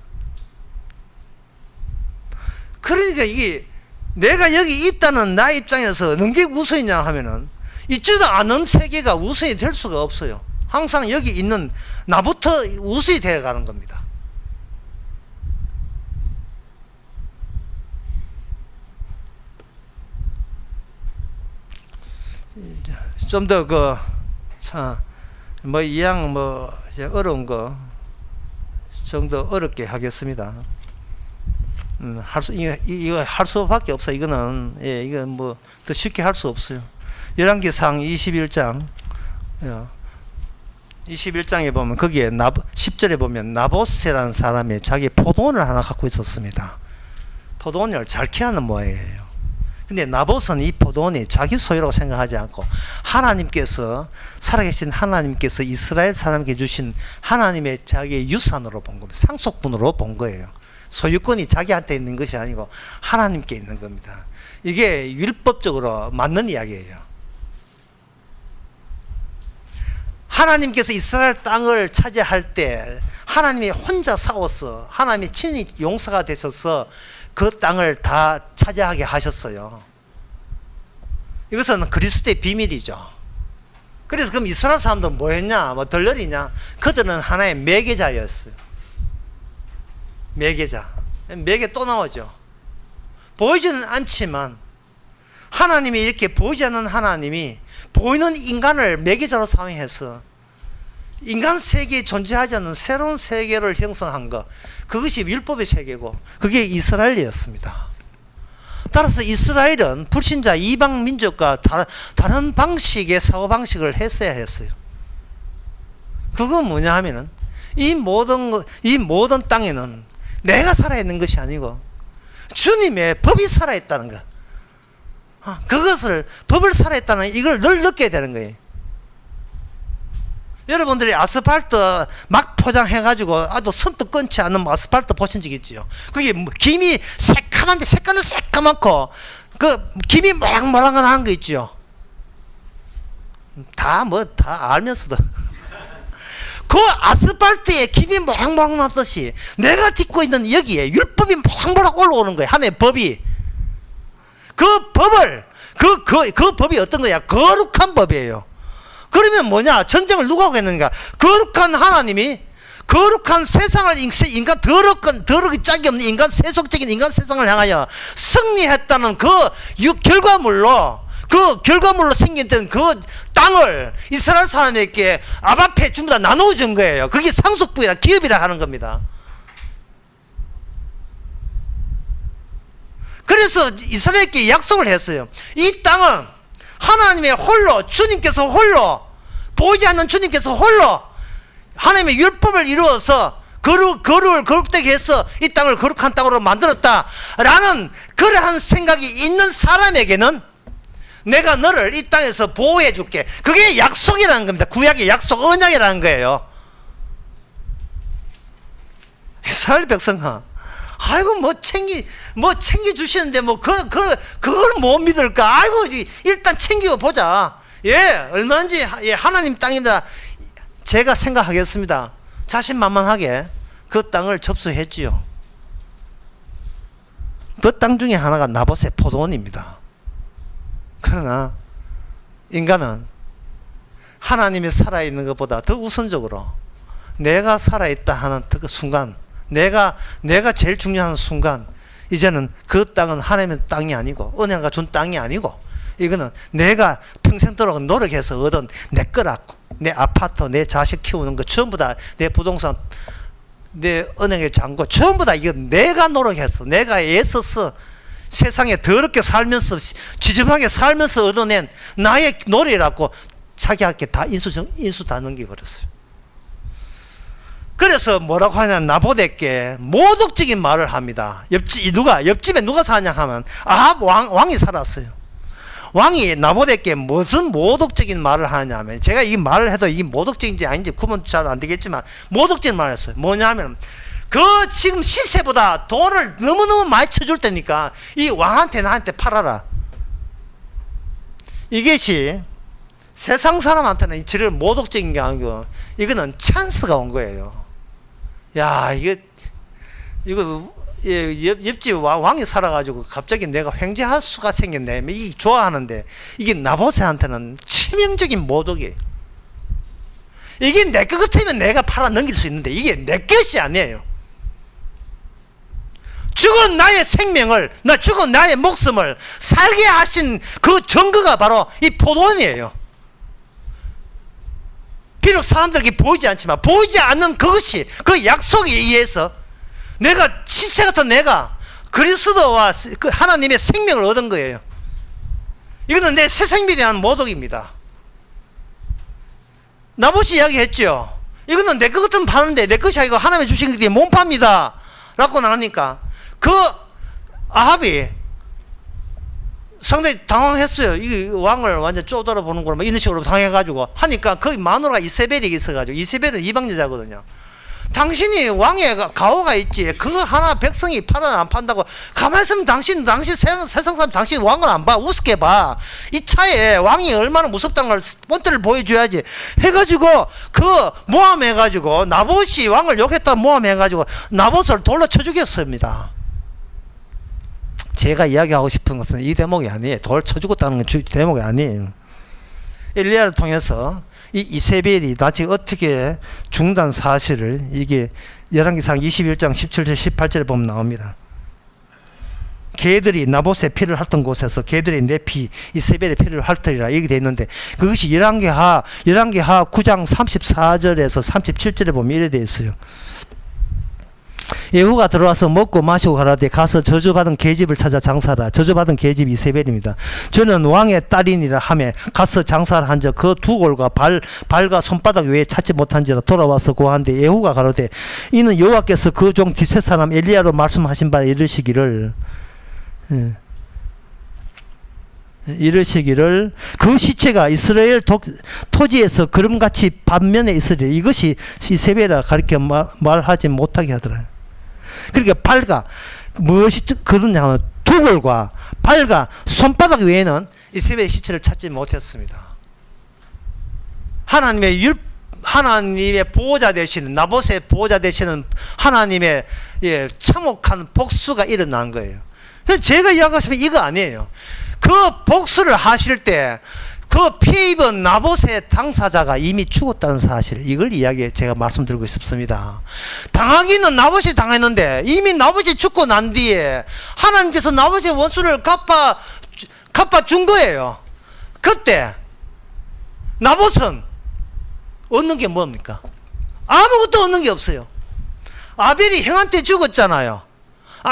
그러니까 이게 내가 여기 있다는 나 입장에서 어느 게 우선이냐 하면은 있지도 않은 세계가 우선이 될 수가 없어요. 항상 여기 있는 나부터 우선이 되어 가는 겁니다. 좀 더 이왕 어려운 거 좀 더 어렵게 하겠습니다. 이거 할 수밖에 없어. 이거는 이건 더 쉽게 할 수 없어요. 열왕기상 21장 21장에 보면 거기에 10절에 보면 나봇이라는 사람이 자기 포도원을 하나 갖고 있었습니다. 포도원을 잘 키우는 모양이에요. 근데 나봇은 이 포도원이 자기 소유라고 생각하지 않고 하나님께서, 살아계신 하나님께서 이스라엘 사람에게 주신 하나님의 자기의 유산으로 본 겁니다. 상속분으로 본 거예요. 소유권이 자기한테 있는 것이 아니고 하나님께 있는 겁니다. 이게 율법적으로 맞는 이야기예요. 하나님께서 이스라엘 땅을 차지할 때 하나님이 혼자 싸워서 하나님이 친히 용서가 되셔서 그 땅을 다 차지하게 하셨어요. 이것은 그리스도의 비밀이죠. 그래서 그럼 이스라엘 사람들은 뭐 했냐? 덜러리냐? 그들은 하나의 매개자였어요. 매개자. 매개 또 나오죠. 보이지는 않지만 하나님이 이렇게 보이지 않는 하나님이 보이는 인간을 매개자로 사용해서 인간 세계에 존재하지 않는 새로운 세계를 형성한 것, 그것이 율법의 세계고 그게 이스라엘이었습니다. 따라서 이스라엘은 불신자 이방 민족과 다른 방식의 사고방식을 했어야 했어요. 그건 뭐냐 하면은 이 모든 땅에는 내가 살아있는 것이 아니고 주님의 법이 살아있다는 것, 그것을 법을 살아있다는 이걸 늘 느껴야 되는 거예요. 여러분들이 아스팔트 막 포장해가지고 아주 손도 끊지 않는 아스팔트 보신 적 있지요? 그게 김이 새까만데 색깔은 새까맣고 그 김이 모락모락한 거 있지요? 다 알면서도 그 아스팔트에 김이 모락모락 났듯이 내가 딛고 있는 여기에 율법이 모락모락 올라오는 거예요. 하나님의 법이. 그 법을 그 법이 어떤 거야? 거룩한 법이에요. 그러면 뭐냐? 전쟁을 누가 하겠는가? 거룩한 하나님이 거룩한 세상을 인간 더럽기 짝이 없는 인간 세속적인 인간 세상을 향하여 승리했다는 그 결과물로 생겼던 그 땅을 이스라엘 사람에게 아바페 전부 다 나눠준 거예요. 그게 상속부이라 기업이라 하는 겁니다. 그래서 이스라엘에게 약속을 했어요. 이 땅은 하나님의 홀로, 주님께서 홀로, 보이지 않는 주님께서 홀로 하나님의 율법을 이루어서 거룩을 거룩되게 해서 이 땅을 거룩한 땅으로 만들었다라는 그러한 생각이 있는 사람에게는 내가 너를 이 땅에서 보호해 줄게. 그게 약속이라는 겁니다. 구약의 약속, 언약이라는 거예요. 이스라엘 백성아, 아이고 챙겨 주시는데 그걸 못 믿을까? 아이고 일단 챙겨 보자. 예, 얼마인지 하나님 땅입니다. 제가 생각하겠습니다. 자신만만하게 그 땅을 접수했지요. 그 땅 중에 하나가 나봇의 포도원입니다. 그러나 인간은 하나님이 살아있는 것보다 더 우선적으로 내가 살아있다 하는 그 순간, 내가 제일 중요한 순간, 이제는 그 땅은 하나님의 땅이 아니고 은혜가 준 땅이 아니고 이거는 내가 평생도록 노력해서 얻은 내 거라고. 내 아파트, 내 자식 키우는 거 전부 다 내 부동산, 내 은행의 잔고 전부 다 이거 내가 노력해서, 내가 애써서 세상에 더럽게 살면서 지저분하게 살면서 얻어낸 나의 노래라고 자기한테 다 인수 다 넘겨버렸어요. 그래서 뭐라고 하냐, 나봇에게 모독적인 말을 합니다. 옆집에 누가 사냐 하면 아합 왕이 살았어요. 왕이 나봇에게 무슨 모독적인 말을 하냐면, 제가 이 말을 해도 이게 모독적인지 아닌지 구분 잘 안 되겠지만 모독적인 말을 했어요. 뭐냐면 지금 시세보다 돈을 너무너무 많이 쳐줄 테니까 이 왕한테 나한테 팔아라. 이것이 세상 사람한테는 이치를 모독적인 게 아니고 이거는 찬스가 온 거예요. 야, 이거 옆집 왕이 살아가지고 갑자기 내가 횡재할 수가 생겼네. 이 좋아하는데 이게 나봇한테는 치명적인 모독이에요. 이게 내 것 같으면 내가 팔아 넘길 수 있는데 이게 내 것이 아니에요. 죽은 나의 생명을, 죽은 나의 목숨을 살게 하신 그 증거가 바로 이 포도원이에요. 비록 사람들에게 보이지 않지만 보이지 않는 그것이 그 약속에 의해서 내가 시체 같은 내가 그리스도와 그 하나님의 생명을 얻은 거예요. 이거는 내 새 생명에 대한 모독입니다. 나봇이 이야기했죠. 이거는 내 것 같으면 파는데 내 것이 아니고 하나님이 주신 것이 못 팝니다 라고 나니까 그 아합이 상당히 당황했어요. 이 왕을 완전 쪼들어 보는 걸 이런 식으로 당해가지고 하니까 거기 마누라가 이세벨이 있어가지고, 이세벨은 이방 여자거든요. 당신이 왕의 가오가 있지, 그거 하나 백성이 팔아 안 판다고 가만히 있으면 당신 세상 사람 당신 왕을 안 봐, 우습게 봐. 이 차에 왕이 얼마나 무섭다는 걸 본때를 보여줘야지 해가지고 모함해가지고 나봇이 왕을 욕했다 모함해가지고 나봇을 돌로 쳐주겠습니다. 제가 이야기하고 싶은 것은 이 대목이 아니에요. 돌 쳐주겠다는 건 대목이 아니에요. 엘리야를 통해서 이 이세벨이 나중에 어떻게 죽는다는 사실을 이게 열왕기상 21장 17절 18절에 보면 나옵니다. 개들이 나봇의 피를 핥던 곳에서 개들이 내 피 이세벨의 피를 핥으리라 이렇게 돼 있는데, 그것이 열왕기하 9장 34절에서 37절에 보면 이래 돼 있어요. 예후가 들어와서 먹고 마시고 가라되 가서 저주받은 계집을 찾아 장사하라. 저주받은 계집이 이세벨입니다. 저는 왕의 딸이니라 하며 가서 장사를 한즉 그 두 골과 발과 손바닥 외에 찾지 못한지라 돌아와서 고하는데, 예후가 가로되 이는 여호와께서 그 종 딥셋 사람 엘리야로 말씀하신 바에 이르시기를 그 시체가 이스라엘 토지에서 그름같이 반면에 있으리라. 이것이 이세벨이라 가리켜 말하지 못하게 하더라. 그러니까 발과 무엇이 그러냐면 두 골과 발과 손바닥 외에는 이세벨의 시체를 찾지 못했습니다. 하나님의 보호자 되시는, 나봇의 보호자 되시는 하나님의 참혹한 복수가 일어난 거예요. 그래서 제가 이야기하시면 이거 아니에요. 그 복수를 하실 때 그 피해 입은 나봇의 당사자가 이미 죽었다는 사실, 이걸 제가 말씀드리고 싶습니다. 당하기는 나봇이 당했는데 이미 나봇이 죽고 난 뒤에 하나님께서 나봇의 원수를 갚아 준 거예요. 그때 나봇은 얻는 게 뭡니까? 아무것도 얻는 게 없어요. 아벨이 형한테 죽었잖아요.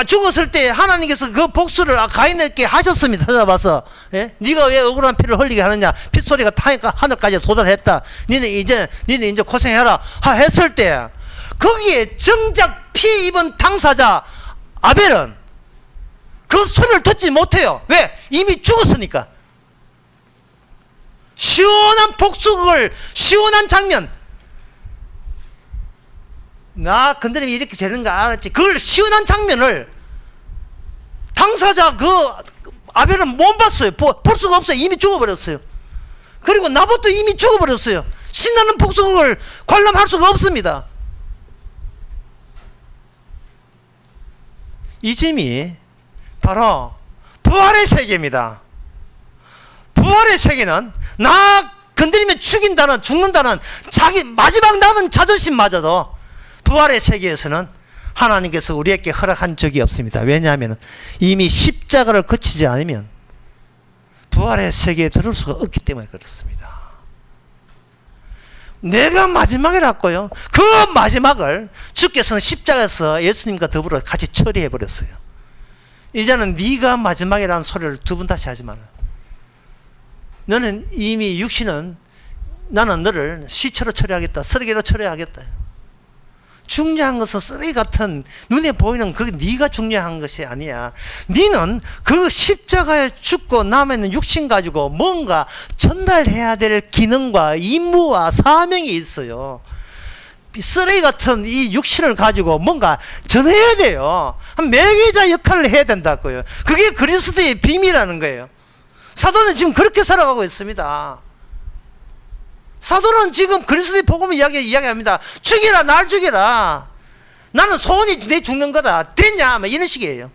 죽었을 때 하나님께서 그 복수를 가인에게 하셨습니다. 찾아봐서, 네가 왜 억울한 피를 흘리게 하느냐, 핏소리가 하늘까지 도달했다, 니네 이제 고생해라 했을 때, 거기에 정작 피 입은 당사자 아벨은 그 소리를 듣지 못해요. 왜? 이미 죽었으니까. 시원한 복수극을, 시원한 장면, 나 건드리면 이렇게 되는 거 알았지. 그걸 시원한 장면을 당사자 아벨은 못 봤어요. 볼 수가 없어요. 이미 죽어버렸어요. 그리고 나봇도 이미 죽어버렸어요. 신나는 복수극을 관람할 수가 없습니다. 이 점이 바로 부활의 세계입니다. 부활의 세계는 나 건드리면 죽는다는 자기 마지막 남은 자존심마저도 부활의 세계에서는 하나님께서 우리에게 허락한 적이 없습니다. 왜냐하면 이미 십자가를 거치지 않으면 부활의 세계에 들을 수가 없기 때문에 그렇습니다. 내가 마지막이라고요. 그 마지막을 주께서는 십자가에서 예수님과 더불어 같이 처리해 버렸어요. 이제는 네가 마지막이라는 소리를 두 번 다시 하지 마라. 너는 이미 육신은, 나는 너를 시체로 처리하겠다, 쓰레기로 처리하겠다. 중요한 것은 쓰레기 같은 눈에 보이는 네가 중요한 것이 아니야. 너는 그 십자가에 죽고 남아있는 육신 가지고 뭔가 전달해야 될 기능과 임무와 사명이 있어요. 쓰레기 같은 이 육신을 가지고 뭔가 전해야 돼요. 매개자 역할을 해야 된다고요. 그게 그리스도의 비밀이라는 거예요. 사도는 지금 그렇게 살아가고 있습니다. 사도는 지금 그리스도의 복음을 이야기합니다. 죽이라, 날 죽이라. 나는 소원이 내 죽는 거다. 됐냐? 이런 식이에요.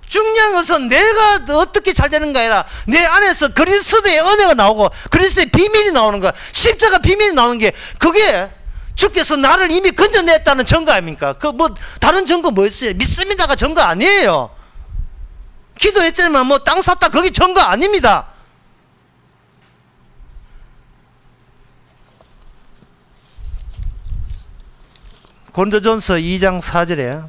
중요한 것은 내가 어떻게 잘 되는가 아니라 내 안에서 그리스도의 은혜가 나오고 그리스도의 비밀이 나오는 거야. 십자가 비밀이 나오는 게, 그게 주께서 나를 이미 건져냈다는 증거 아닙니까? 다른 증거 뭐 있어요? 믿습니다가 증거 아니에요. 기도했더니만 땅 샀다, 그게 증거 아닙니다. 고린도전서 2장 4절에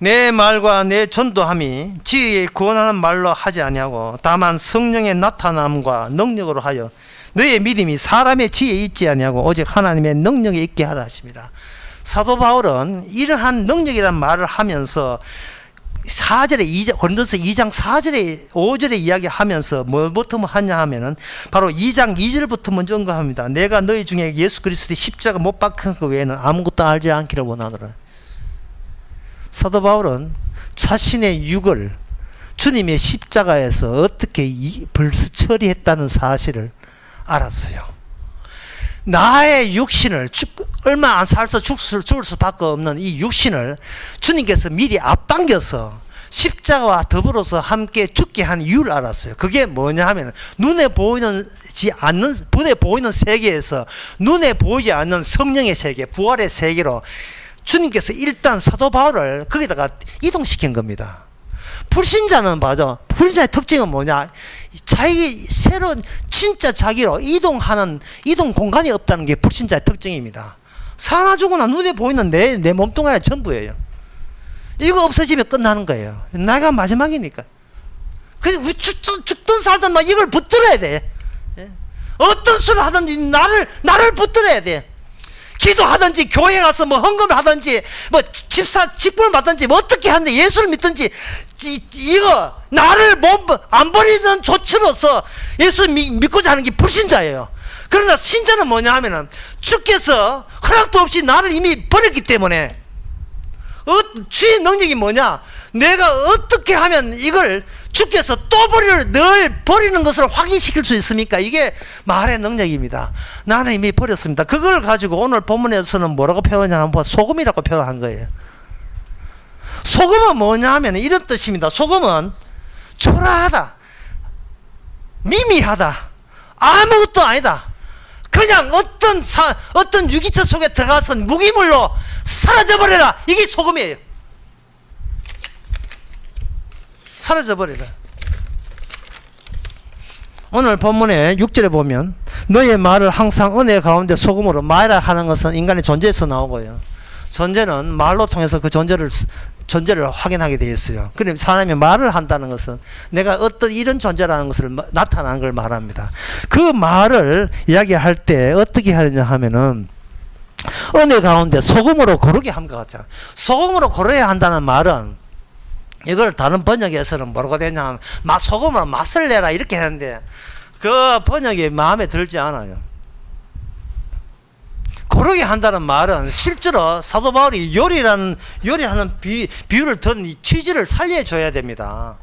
내 말과 내 전도함이 지혜에 구원하는 말로 하지 아니하고 다만 성령의 나타남과 능력으로 하여 너의 믿음이 사람의 지혜에 있지 아니하고 오직 하나님의 능력에 있게 하라 하십니다. 사도 바울은 이러한 능력이란 말을 하면서 4절에 고린도서 2장 4절에 5절에 이야기하면서 뭐부터 하냐 하면은 바로 2장 2절부터 먼저 언급합니다. 내가 너희 중에 예수 그리스도의 십자가 못 박힌 것 외에는 아무것도 알지 않기를 원하노라. 사도 바울은 자신의 육을 주님의 십자가에서 어떻게 벌써 처리했다는 사실을 알았어요. 나의 육신을 얼마 안 살아서 죽을 수밖에 없는 이 육신을 주님께서 미리 앞당겨서 십자가와 더불어서 함께 죽게 한 이유를 알았어요. 그게 뭐냐 하면 눈에 보이는 세계에서 눈에 보이지 않는 성령의 세계, 부활의 세계로 주님께서 일단 사도 바울을 거기다가 이동시킨 겁니다. 불신자는 맞아. 불신자의 특징은 뭐냐? 자기 새로운 진짜 자기로 이동 공간이 없다는 게 불신자의 특징입니다. 사나 죽으나 눈에 보이는 내 몸뚱아리 전부예요. 이거 없어지면 끝나는 거예요. 내가 마지막이니까. 그 죽든 살든 막 이걸 붙들어야 돼. 어떤 수를 하든지 나를 붙들어야 돼. 기도하든지 교회 가서 뭐 헌금을 하든지 뭐 직분을 받든지 뭐 어떻게 하는데 예수를 믿든지 이거 나를 안 버리는 조치로서 예수 믿고자 하는 게 불신자예요. 그러나 신자는 뭐냐 하면은 주께서 허락도 없이 나를 이미 버렸기 때문에 주의 능력이 뭐냐? 내가 어떻게 하면 이걸 주께서 또 늘 버리는 것을 확인시킬 수 있습니까? 이게 말의 능력입니다. 나는 이미 버렸습니다. 그걸 가지고 오늘 본문에서는 뭐라고 표현하냐면 소금이라고 표현한 거예요. 소금은 뭐냐 하면 이런 뜻입니다. 소금은 초라하다, 미미하다, 아무것도 아니다. 그냥 어떤 유기체 속에 들어가서 무기물로 사라져버려라. 이게 소금이에요. 사라져버려라. 오늘 본문에 6절에 보면 너의 말을 항상 은혜 가운데 소금으로 말이라 하는 것은 인간의 존재에서 나오고요. 존재는 말로 통해서 그 존재를 확인하게 되어 있어요. 그럼 사람이 말을 한다는 것은 내가 어떤 이런 존재라는 것을 나타나는 걸 말합니다. 그 말을 이야기할 때 어떻게 하느냐 하면은 은혜 가운데 소금으로 고르게 함과 같잖아. 소금으로 고르야 한다는 말은 이걸 다른 번역에서는 뭐라고 되냐 하면 소금으로 맛을 내라 이렇게 하는데 그 번역이 마음에 들지 않아요. 고르게 한다는 말은 실제로 사도 바울이 요리하는 비유를 든 이 취지를 살려줘야 됩니다.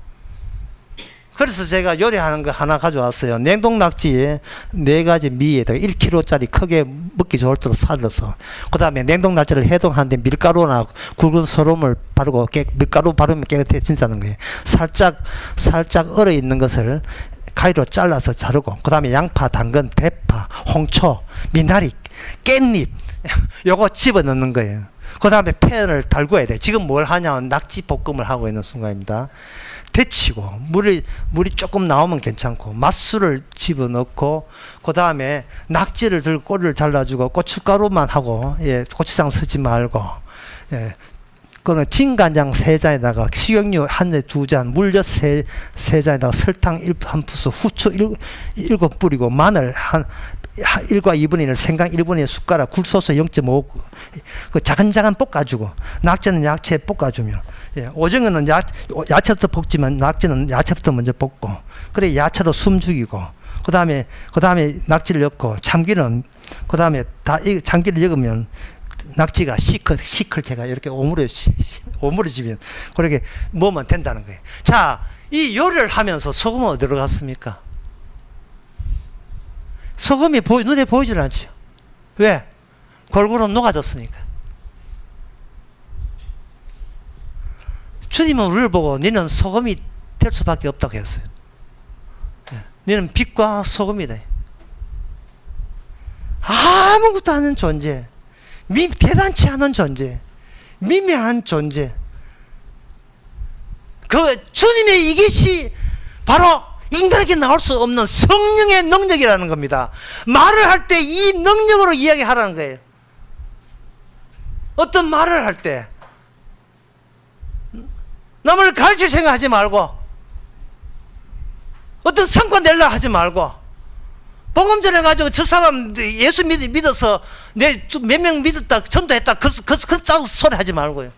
그래서 제가 요리하는 거 하나 가져왔어요. 냉동 낙지 4가지 미에다가 1kg짜리 크게 먹기 좋도록 삶아서 그 다음에 냉동 낙지를 해동하는데 밀가루나 굵은 소금을 바르고 밀가루 바르면 깨끗해진다는 거예요. 살짝 얼어 있는 것을 가위로 잘라서 자르고 그 다음에 양파, 당근, 대파, 홍초, 미나리, 깻잎 요거 집어넣는 거예요. 그 다음에 팬을 달궈야 돼. 지금 뭘 하냐면 낙지 볶음을 하고 있는 순간입니다. 데치고 물이 조금 나오면 괜찮고 맛술을 집어넣고 그 다음에 낙지를 들고 꼬리를 잘라주고 고춧가루만 하고 고추장 쓰지 말고 그거는 진간장 3잔에다가 식용유 1잔, 2잔, 물엿 3잔에다가 설탕 1푸스, 후추 7 뿌리고 마늘 1과 2분의 1, 생강 1분의 1 숟가락, 굴소스 0.5 그 작은 볶아주고 낙지는 야채 볶아주며 오징어는 야채부터 볶지만 낙지는 야채부터 먼저 볶고 그래 야채로 숨 죽이고 그 다음에 낙지를 넣고 참기름 그 다음에 참기를 넣으면 낙지가 시클 제가 이렇게 오므려지면 그렇게 먹으면 된다는 거예요. 자, 이 요리를 하면서 소금은 어디로 들어갔습니까? 소금이 눈에 보이질 않죠. 왜? 골고루 녹아졌으니까. 주님은 우리를 보고 너는 소금이 될 수밖에 없다고 했어요. 너는 빛과 소금이다. 아무것도 않은 존재, 대단치 않은 존재, 미미한 존재. 그 주님의 이것이 바로 인간에게 나올 수 없는 성령의 능력이라는 겁니다. 말을 할 때 이 능력으로 이야기하라는 거예요. 어떤 말을 할 때 남을 가르칠 생각하지 말고 어떤 성과 내려 하지 말고 복음 전해가지고 저 사람 예수 믿어서 내 몇 명 믿었다 전도했다 그 소리 하지 말고요.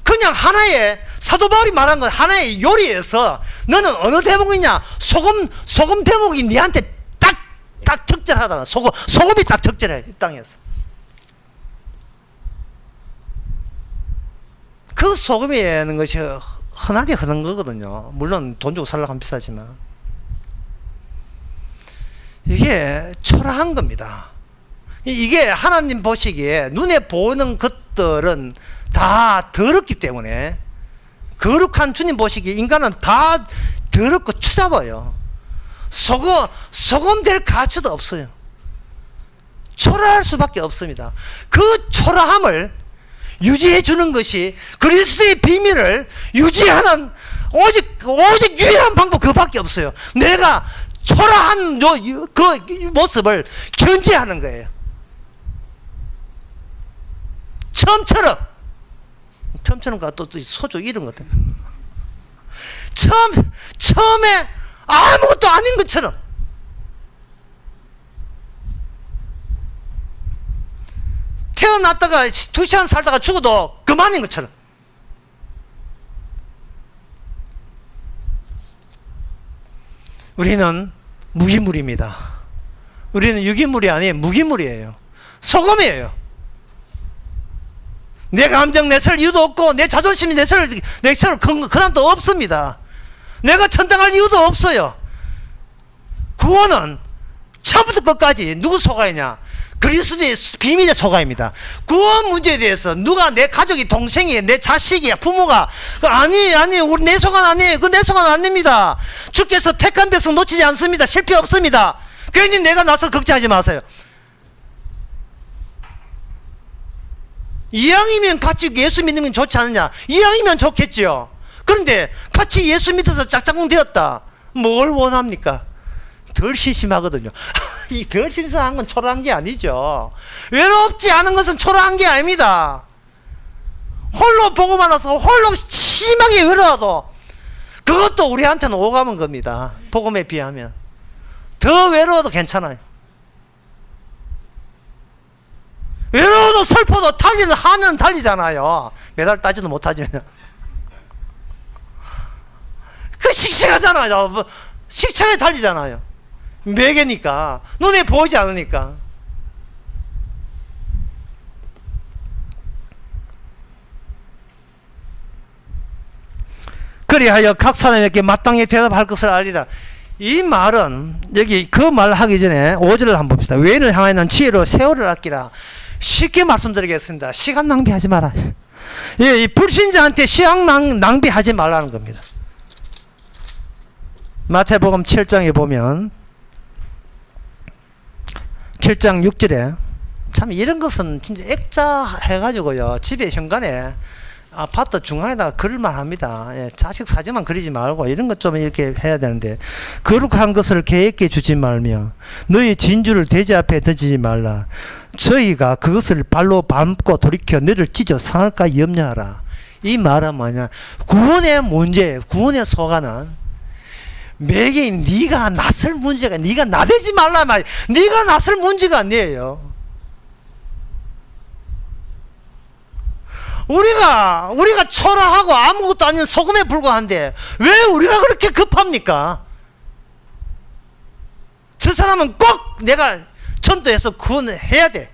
그냥 하나의 사도 바울이 말한 건 하나의 요리에서 너는 어느 대목이냐 소금 대목이 니한테 딱 적절하다. 소금이 딱 적절해 이 땅에서. 그 소금이라는 것이 흔하게 흐는 거거든요. 물론 돈 주고 살려고 하면 비싸지만 이게 초라한 겁니다. 이게 하나님 보시기에 눈에 보이는 것들은 다 더럽기 때문에 거룩한 주님 보시기에 인간은 다 더럽고 추잡아요. 소금 될 가치도 없어요. 초라할 수밖에 없습니다. 그 초라함을 유지해 주는 것이 그리스도의 비밀을 유지하는 오직 유일한 방법 그밖에 없어요. 내가 초라한 그 모습을 견제하는 거예요. 처음처럼가 또 소주 이런 것들. 처음에 아무것도 아닌 것처럼. 태어났다가 2시간 살다가 죽어도 그만인 것처럼. 우리는 무기물입니다. 우리는 유기물이 아니에요. 무기물이에요. 소금이에요. 내 감정 내설 이유도 없고 내 자존심이 내설 그난도 없습니다. 내가 천당할 이유도 없어요. 구원은 처음부터 끝까지 누구 소가이냐? 그리스도의 비밀의 소가입니다. 구원 문제에 대해서 누가 내 가족이 동생이 내 자식이야 부모가 아니 우리 내 소관 아니에요. 그 내 소관 아닙니다. 주께서 택한 백성 놓치지 않습니다. 실패 없습니다. 괜히 내가 나서 걱정하지 마세요. 이왕이면 같이 예수 믿는 건 좋지 않느냐? 이왕이면 좋겠지요. 그런데 같이 예수 믿어서 짝짝꿍 되었다. 뭘 원합니까? 덜 심심하거든요. 이 덜 심심한 건 초라한 게 아니죠. 외롭지 않은 것은 초라한 게 아닙니다. 홀로 보고만 와서 홀로 심하게 외로워도 그것도 우리한테는 오감인 겁니다. 복음에 비하면 더 외로워도 괜찮아요. 외로워도 슬퍼도 달리는 하늘은 달리잖아요. 메달 따지도 못하지만 그 씩씩하잖아요. 씩씩하게 달리잖아요. 매개니까 눈에 보이지 않으니까. 그리하여 각 사람에게 마땅히 대답할 것을 알리라. 이 말은 여기 그 말 하기 전에 5절을 한번 봅시다. 외인을 향하여는 지혜로 세월을 아끼라. 쉽게 말씀드리겠습니다. 시간 낭비하지 마라. 예, 이 불신자한테 시간 낭비하지 말라는 겁니다. 마태복음 7장에 보면 7장 6절에 참 이런 것은 진짜 액자 해가지고요 집에 현관에 아파트 중앙에다가 그릴만 합니다. 예, 자식 사진만 그리지 말고 이런 것 좀 이렇게 해야 되는데 거룩한 것을 계획해 주지 말며 너희 진주를 돼지 앞에 던지지 말라. 저희가 그것을 발로 밟고 돌이켜 너를 찢어 상할까 염려하라. 이 말은 뭐냐? 구원의 문제, 구원의 소가는 매개인 네가 나설 문제가 네가 나대지 말라 말. 네가 나설 문제가 아니에요. 우리가 초라하고 아무것도 아닌 소금에 불과한데 왜 우리가 그렇게 급합니까? 저 사람은 꼭 내가 전도해서 구원해야 돼.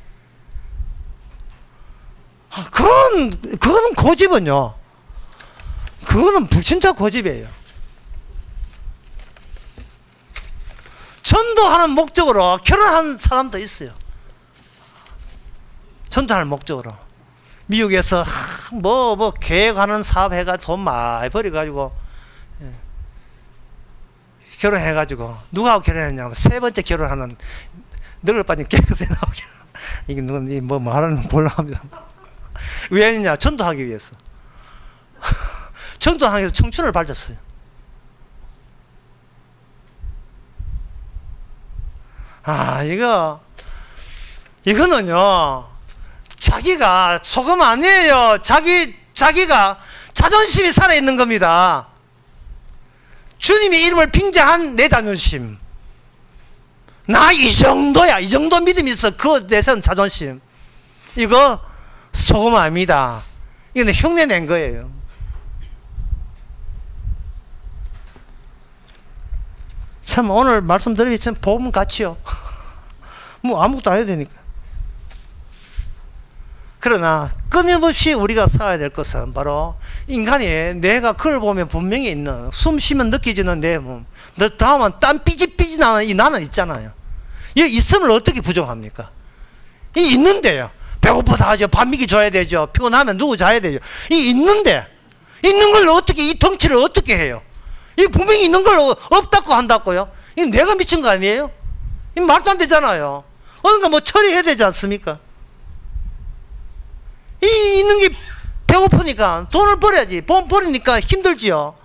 그거는 고집은요. 그거는 불신자 고집이에요. 전도하는 목적으로 결혼한 사람도 있어요. 전도하는 목적으로. 미국에서 뭐 계획하는 사업 해가 돈 많이 버려가지고 결혼해가지고 누구하고 결혼했냐면 세 번째 결혼하는 늙을 빠진 계급에 나오게. 이게 누군 뭐 말하는 곤란합니다. 왜냐? 전도하기 위해서. 전도하기 위해서 청춘을 밝혔어요. 이거는요, 자기가 소금 아니에요. 자기가 자존심이 살아있는 겁니다. 주님의 이름을 빙자한 내 자존심. 나 이 정도야. 이 정도 믿음이 있어. 그거 내세운 자존심. 이거 소금 아닙니다. 이거는 흉내 낸 거예요. 참 오늘 말씀드리기 참 복음 같이요. 뭐 아무것도 안 해도 되니까. 그러나 끊임없이 우리가 살아야 될 것은 바로 인간이 내가 그걸 보면 분명히 있는 숨 쉬면 느껴지는 내 몸, 너 다음은 땀 삐질삐질 나는 이 나는 있잖아요. 이 있으면 어떻게 부정합니까? 이 있는데요. 배고프다 하죠. 밥 먹이 줘야 되죠. 피곤하면 누구 자야 되죠. 이 있는데 있는 걸 어떻게 이 덩치를 어떻게 해요? 이 분명히 있는 걸 없다고 한다고요? 이 내가 미친 거 아니에요? 이 말도 안 되잖아요. 뭔가 뭐 처리해야 되지 않습니까? 이 있는 게 배고프니까 돈을 벌어야지. 돈 벌으니까 힘들지요.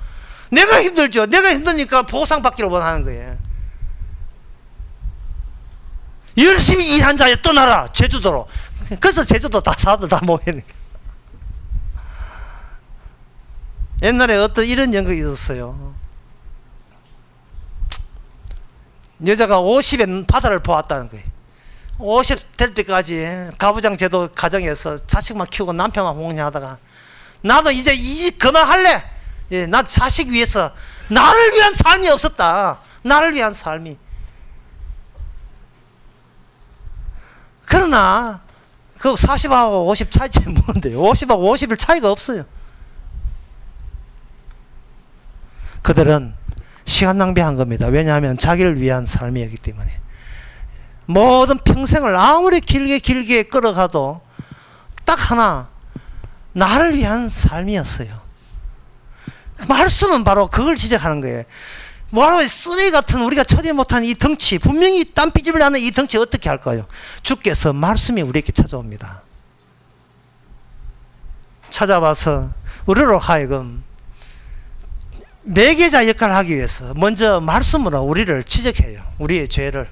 내가 힘들죠. 내가 힘드니까 보상 받기로 원하는 거예요. 열심히 일한 자에 떠나라. 제주도로. 그래서 제주도 다 사도 다 모이니까. 옛날에 어떤 이런 연극이 있었어요. 여자가 50에 바다를 보았다는 거예요. 50 될 때까지 가부장 제도 가정에서 자식만 키우고 남편만 홍련하다가 나도 이제 이 집 그만할래. 예, 나 자식 위해서 나를 위한 삶이 없었다. 나를 위한 삶이. 그러나 그 40하고 50 차이점이 뭔데요? 50하고 50일 차이가 없어요. 그들은 시간 낭비한 겁니다. 왜냐하면 자기를 위한 삶이었기 때문에. 모든 평생을 아무리 길게 끌어가도 딱 하나 나를 위한 삶이었어요. 말씀은 바로 그걸 지적하는 거예요. 뭐라고 쓰레기 같은 우리가 처리 못한 이 덩치, 분명히 땀 삐집을 나는 이 덩치 어떻게 할까요? 주께서 말씀이 우리에게 찾아옵니다. 찾아와서 우리로 하여금 매개자 역할을 하기 위해서 먼저 말씀으로 우리를 지적해요. 우리의 죄를.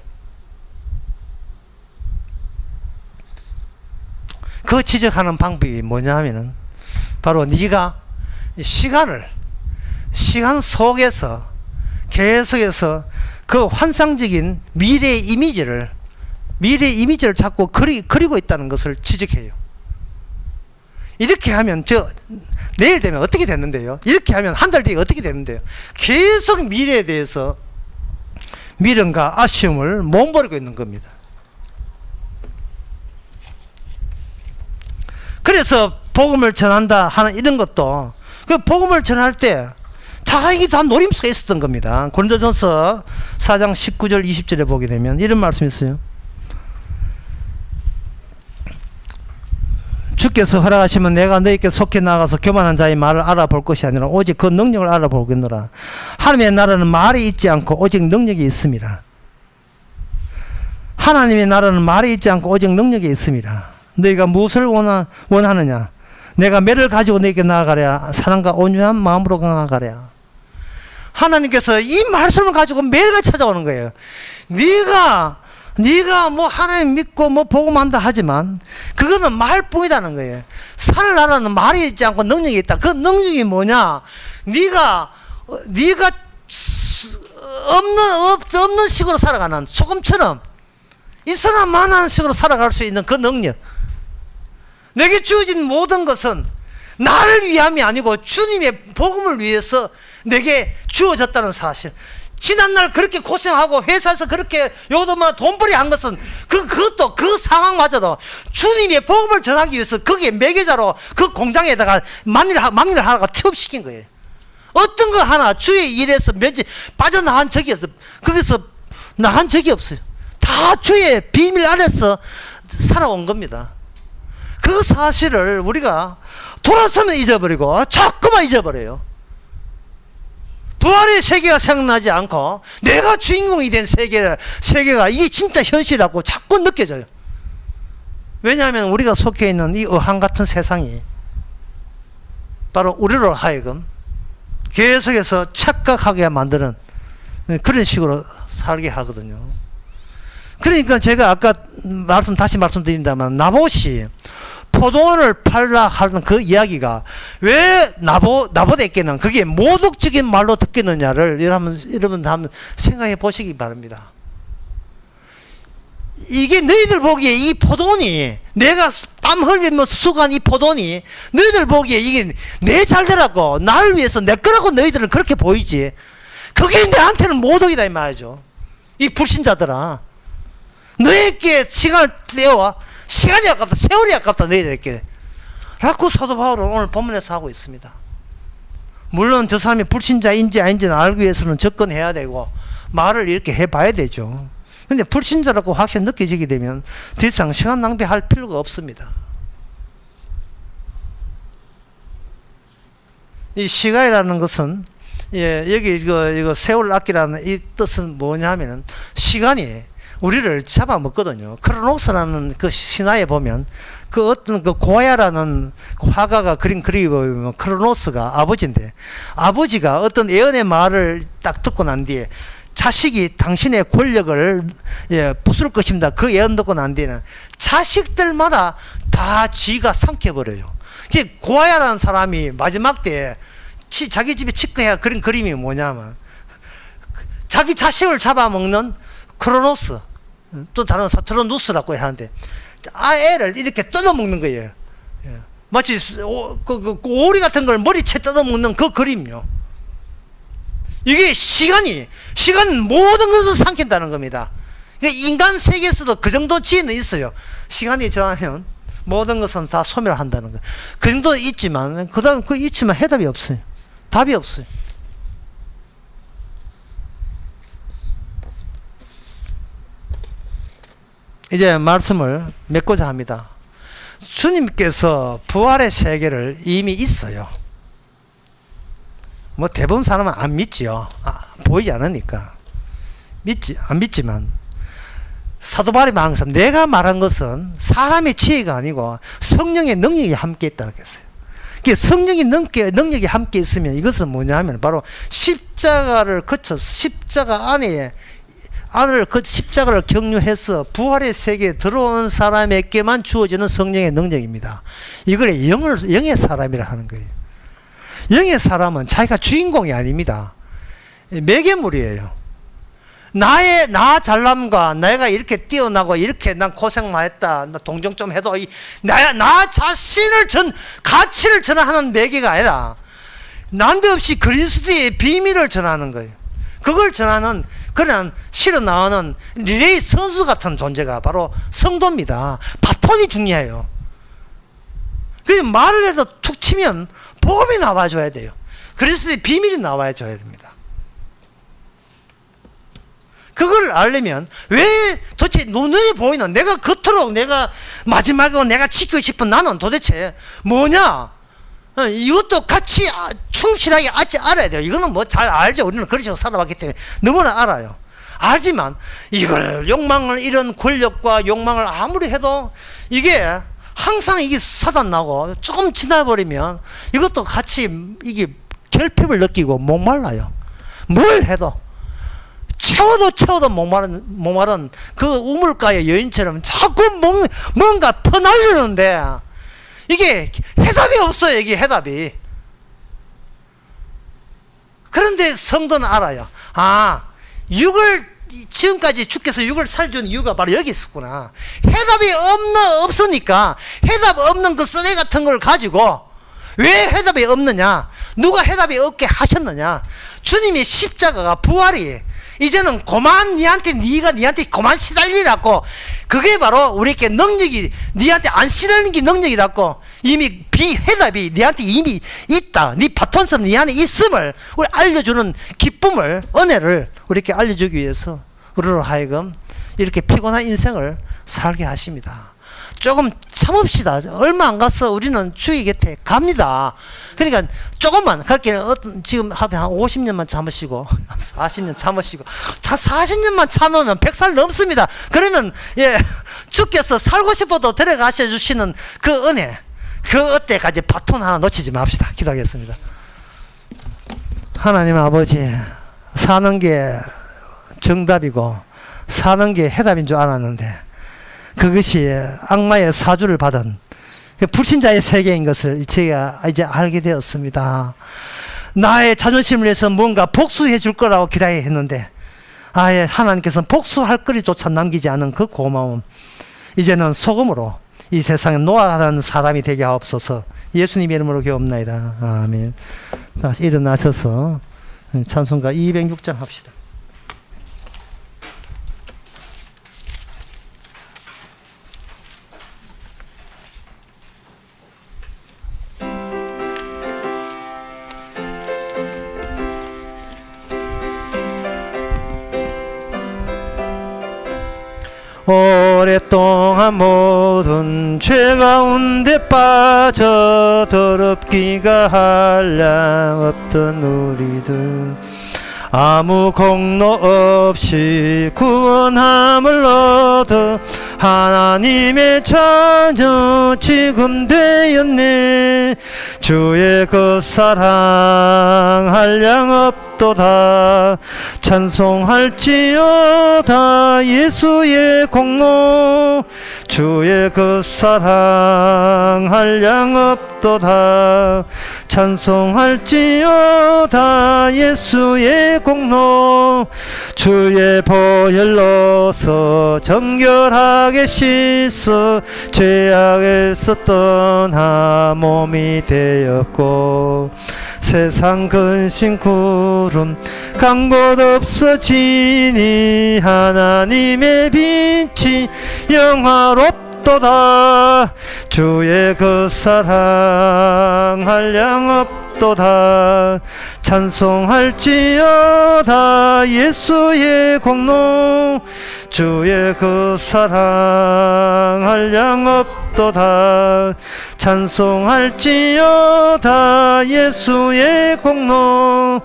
그 지적하는 방법이 뭐냐 하면은 바로 네가 시간 속에서 계속해서 그 환상적인 미래의 이미지를 자꾸 그리고 있다는 것을 지적해요. 이렇게 하면 내일 되면 어떻게 됐는데요? 이렇게 하면 한 달 뒤에 어떻게 됐는데요? 계속 미래에 대해서 미련과 아쉬움을 몸버리고 있는 겁니다. 그래서 복음을 전한다 하는 이런 것도 그 복음을 전할 때 자기 다 노림수가 있었던 겁니다. 고린도전서 4장 19절 20절에 보게 되면 이런 말씀이 있어요. 주께서 허락하시면 내가 너희께 속해 나가서 교만한 자의 말을 알아볼 것이 아니라 오직 그 능력을 알아보겠노라. 하나님의 나라는 말이 있지 않고 오직 능력이 있습니다. 하나님의 나라는 말이 있지 않고 오직 능력이 있습니다. 너희가 무엇을 원하느냐? 내가 매를 가지고 너희에게 나아가랴. 사랑과 온유한 마음으로 나아가랴. 하나님께서 이 말씀을 가지고 매일같이 찾아오는 거예요. 네가 뭐 하나님 믿고 뭐 복음한다 하지만 그거는 말뿐이라는 거예요. 살 나라는 말이 있지 않고 능력이 있다. 그 능력이 뭐냐? 네가 없는 식으로 살아가는 소금처럼 있으나 마나한 식으로 살아갈 수 있는 그 능력. 내게 주어진 모든 것은 나를 위함이 아니고 주님의 복음을 위해서 내게 주어졌다는 사실. 지난날 그렇게 고생하고 회사에서 그렇게 요도만 돈벌이 한 것은 그것도 그 상황마저도 주님의 복음을 전하기 위해서 거기에 매개자로 그 공장에다가 만일을 하다가 투입시킨 거예요. 어떤 거 하나 주의 일에서 빠져나간 적이 없어요. 거기서 나간 적이 없어요. 다 주의 비밀 안에서 살아온 겁니다. 그 사실을 우리가 돌아서면 잊어버리고 자꾸만 잊어버려요. 부활의 세계가 생각나지 않고 내가 주인공이 된 세계가 이게 진짜 현실이라고 자꾸 느껴져요. 왜냐하면 우리가 속해 있는 이 어항 같은 세상이 바로 우리로 하여금 계속해서 착각하게 만드는 그런 식으로 살게 하거든요. 그러니까 제가 아까 다시 말씀드립니다만 나봇이 포도원을 팔라 하는 그 이야기가 왜 나봇에게는 그게 모독적인 말로 듣겠느냐를 여러분 한번 생각해 보시기 바랍니다. 이게 너희들 보기에 이 포도원이 내가 땀 흘리면서 수고한 이 포도원이 너희들 보기에 이게 내 잘되라고 나를 위해서 내 거라고 너희들은 그렇게 보이지. 그게 내한테는 모독이다 이 말이죠. 이 불신자들아. 너희에게 시간을 떼어와. 시간이 아깝다. 세월이 아깝다. 너희들에게. 라고 사도 바울은 오늘 본문에서 하고 있습니다. 물론 저 사람이 불신자인지 아닌지는 알기 위해서는 접근해야 되고 말을 이렇게 해봐야 되죠. 근데 불신자라고 확실히 느껴지게 되면 더 이상 시간 낭비할 필요가 없습니다. 이 시간이라는 것은 여기 이거 세월 아끼라는 이 뜻은 뭐냐 하면은 시간이 우리를 잡아먹거든요. 크로노스라는 그 신화에 보면 그 어떤 그 고야라는 화가가 그린 그림에 보면 크로노스가 아버지인데, 아버지가 어떤 예언의 말을 딱 듣고 난 뒤에 자식이 당신의 권력을 부술 것입니다. 그 예언 듣고 난 뒤에는 자식들마다 다 쥐가 삼켜버려요. 고아야라는 사람이 마지막 때에 자기 집에 치과해야 그린 그림이 뭐냐면 자기 자식을 잡아먹는 크로노스, 또 다른 사트로누스라고 하는데 애를 이렇게 뜯어먹는 거예요. 마치 오리 같은 걸 머리채 뜯어먹는 그 그림요. 이게 시간은 모든 것을 삼킨다는 겁니다. 인간 세계에서도 그 정도 지혜는 있어요. 시간이 지나면 모든 것은 다 소멸한다는 거. 그 정도 있지만, 그다음 그 있지만 해답이 없어요. 답이 없어요. 이제 말씀을 맺고자 합니다. 주님께서 부활의 세계를 이미 있어요. 뭐 대부분 사람은 안 믿지요. 보이지 않으니까 안 믿지만, 사도 바울이 항상 내가 말한 것은 사람의 지혜가 아니고 성령의 능력이 함께 있다고 했어요. 성령의 능력이 함께 있으면 이것은 뭐냐면 바로 십자가를 거쳐 십자가 안을 그 십자가를 경유해서 부활의 세계에 들어온 사람에게만 주어지는 성령의 능력입니다. 이걸 영의 사람이라 하는 거예요. 영의 사람은 자기가 주인공이 아닙니다. 매개물이에요. 나 잘남과 내가 이렇게 뛰어나고 이렇게 난 고생 많이 했다, 나 동정 좀 해도 나 자신을 가치를 전하는 매개가 아니라 난데없이 그리스도의 비밀을 전하는 거예요. 그걸 전하는 그냥 실어 나오는 리레이 선수 같은 존재가 바로 성도입니다. 바톤이 중요해요. 그래서 말을 해서 툭 치면 복음이 나와줘야 돼요. 그리스도의 비밀이 나와줘야 됩니다. 그걸 알려면 왜 도대체 눈에 보이는 내가 겉으로 내가 마지막으로 내가 지키고 싶은 나는 도대체 뭐냐? 이것도 같이 충실하게 알아야 돼요. 이거는 뭐 잘 알죠. 우리는 그런 식으로 살아왔기 때문에 너무나 알아요. 알지만 이걸 욕망을, 이런 권력과 욕망을 아무리 해도 이게 항상 이게 사단나고 조금 지나버리면 이것도 같이 이게 결핍을 느끼고 목말라요. 뭘 해도 채워도 목마른 그 우물가의 여인처럼 자꾸 뭔가 퍼날리는데 이게 해답이 없어요. 이게 해답이. 그런데 성도는 알아요. 지금까지 주께서 육을 살준 이유가 바로 여기 있었구나. 해답이 없으니까 해답 없는 그 쓰레기 같은 걸 가지고 왜 해답이 없느냐? 누가 해답이 없게 하셨느냐? 주님의 십자가가 부활이 이제는 그만 네가 니한테 그만 시달리라고, 그게 바로 우리에게 능력이, 니한테 안 시달리는 게 능력이라고, 이미 해답이 니한테 이미 있다, 니 바톤처럼 니 안에 있음을 우리 알려주는 기쁨을, 은혜를 우리에게 알려주기 위해서 우리로 하여금 이렇게 피곤한 인생을 살게 하십니다. 조금 참읍시다. 얼마 안 가서 우리는 주의 곁에 갑니다. 그러니까 조금만, 그렇게 지금 한 50년만 참으시고 40년 참으시고 40년만 참으면 100살 넘습니다. 그러면 주께서 살고 싶어도 데려가셔 주시는 그 은혜, 그 어때까지 바톤 하나 놓치지 맙시다. 기도하겠습니다. 하나님 아버지, 사는 게 정답이고 사는 게 해답인 줄 알았는데 그것이 악마의 사주를 받은 불신자의 세계인 것을 제가 이제 알게 되었습니다. 나의 자존심을 위해서 뭔가 복수해 줄 거라고 기대했는데 하나님께서는 복수할 거리조차 남기지 않은 그 고마움, 이제는 소금으로 이 세상에 노아라는 사람이 되게 하옵소서. 예수님 이름으로 기도합나이다. 아멘. 다시 일어나셔서 찬송가 206장 합시다. 오랫동안 모든 죄 가운데 빠져 더럽기가 한량 없던 우리들, 아무 공로 없이 구원함을 얻어 하나님의 자녀 지금 되었네. 주의 그 사랑 한량 없도다. 찬송할지어다 예수의 공로. 주의 그 사랑 한량 없도다. 찬송할지어다 예수의 공로. 주의 보혈로서 정결하게 씻어 죄악에서 떠나 몸이 되었고 세상 근심 구름 간 곳 없어지니 하나님의 빛이 영화롭도다. 주의 그 사랑 한량 없도다. 찬송할지어다 예수의 공로. 주의 그 사랑 한량 없도다. 찬송할지어다 예수의 공로.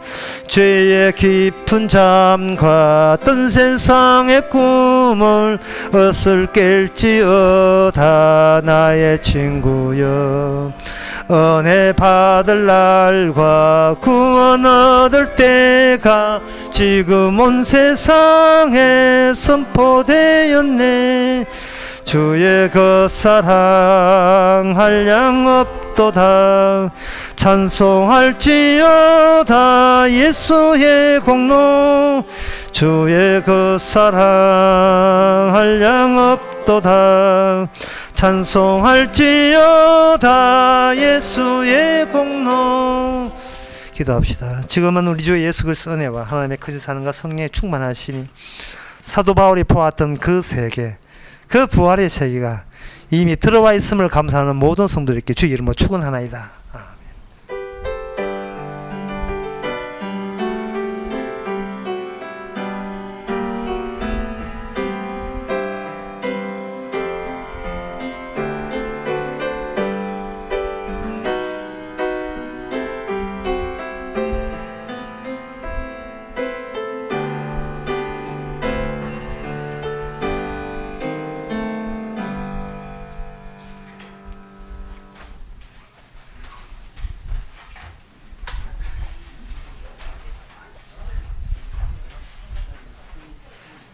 죄의 깊은 잠과 뜬 세상의 꿈을 어슬 깰지어다 나의 친구여. 은혜 받을 날과 구원 얻을 때가 지금 온 세상에 선포되었네. 주의 그 사랑 한량 없도다. 찬송할지어다 예수의 공로. 주의 그 사랑 한량 없도다. 찬송할지어다 예수의 공로. 기도합시다. 지금은 우리 주 예수 그리스도의 은혜와 하나님의 크신 사랑과 성령의 충만하심이 사도 바울이 보았던 그 세계, 그 부활의 세계가 이미 들어와 있음을 감사하는 모든 성도들께 주 이름으로 축원하나이다. 아멘.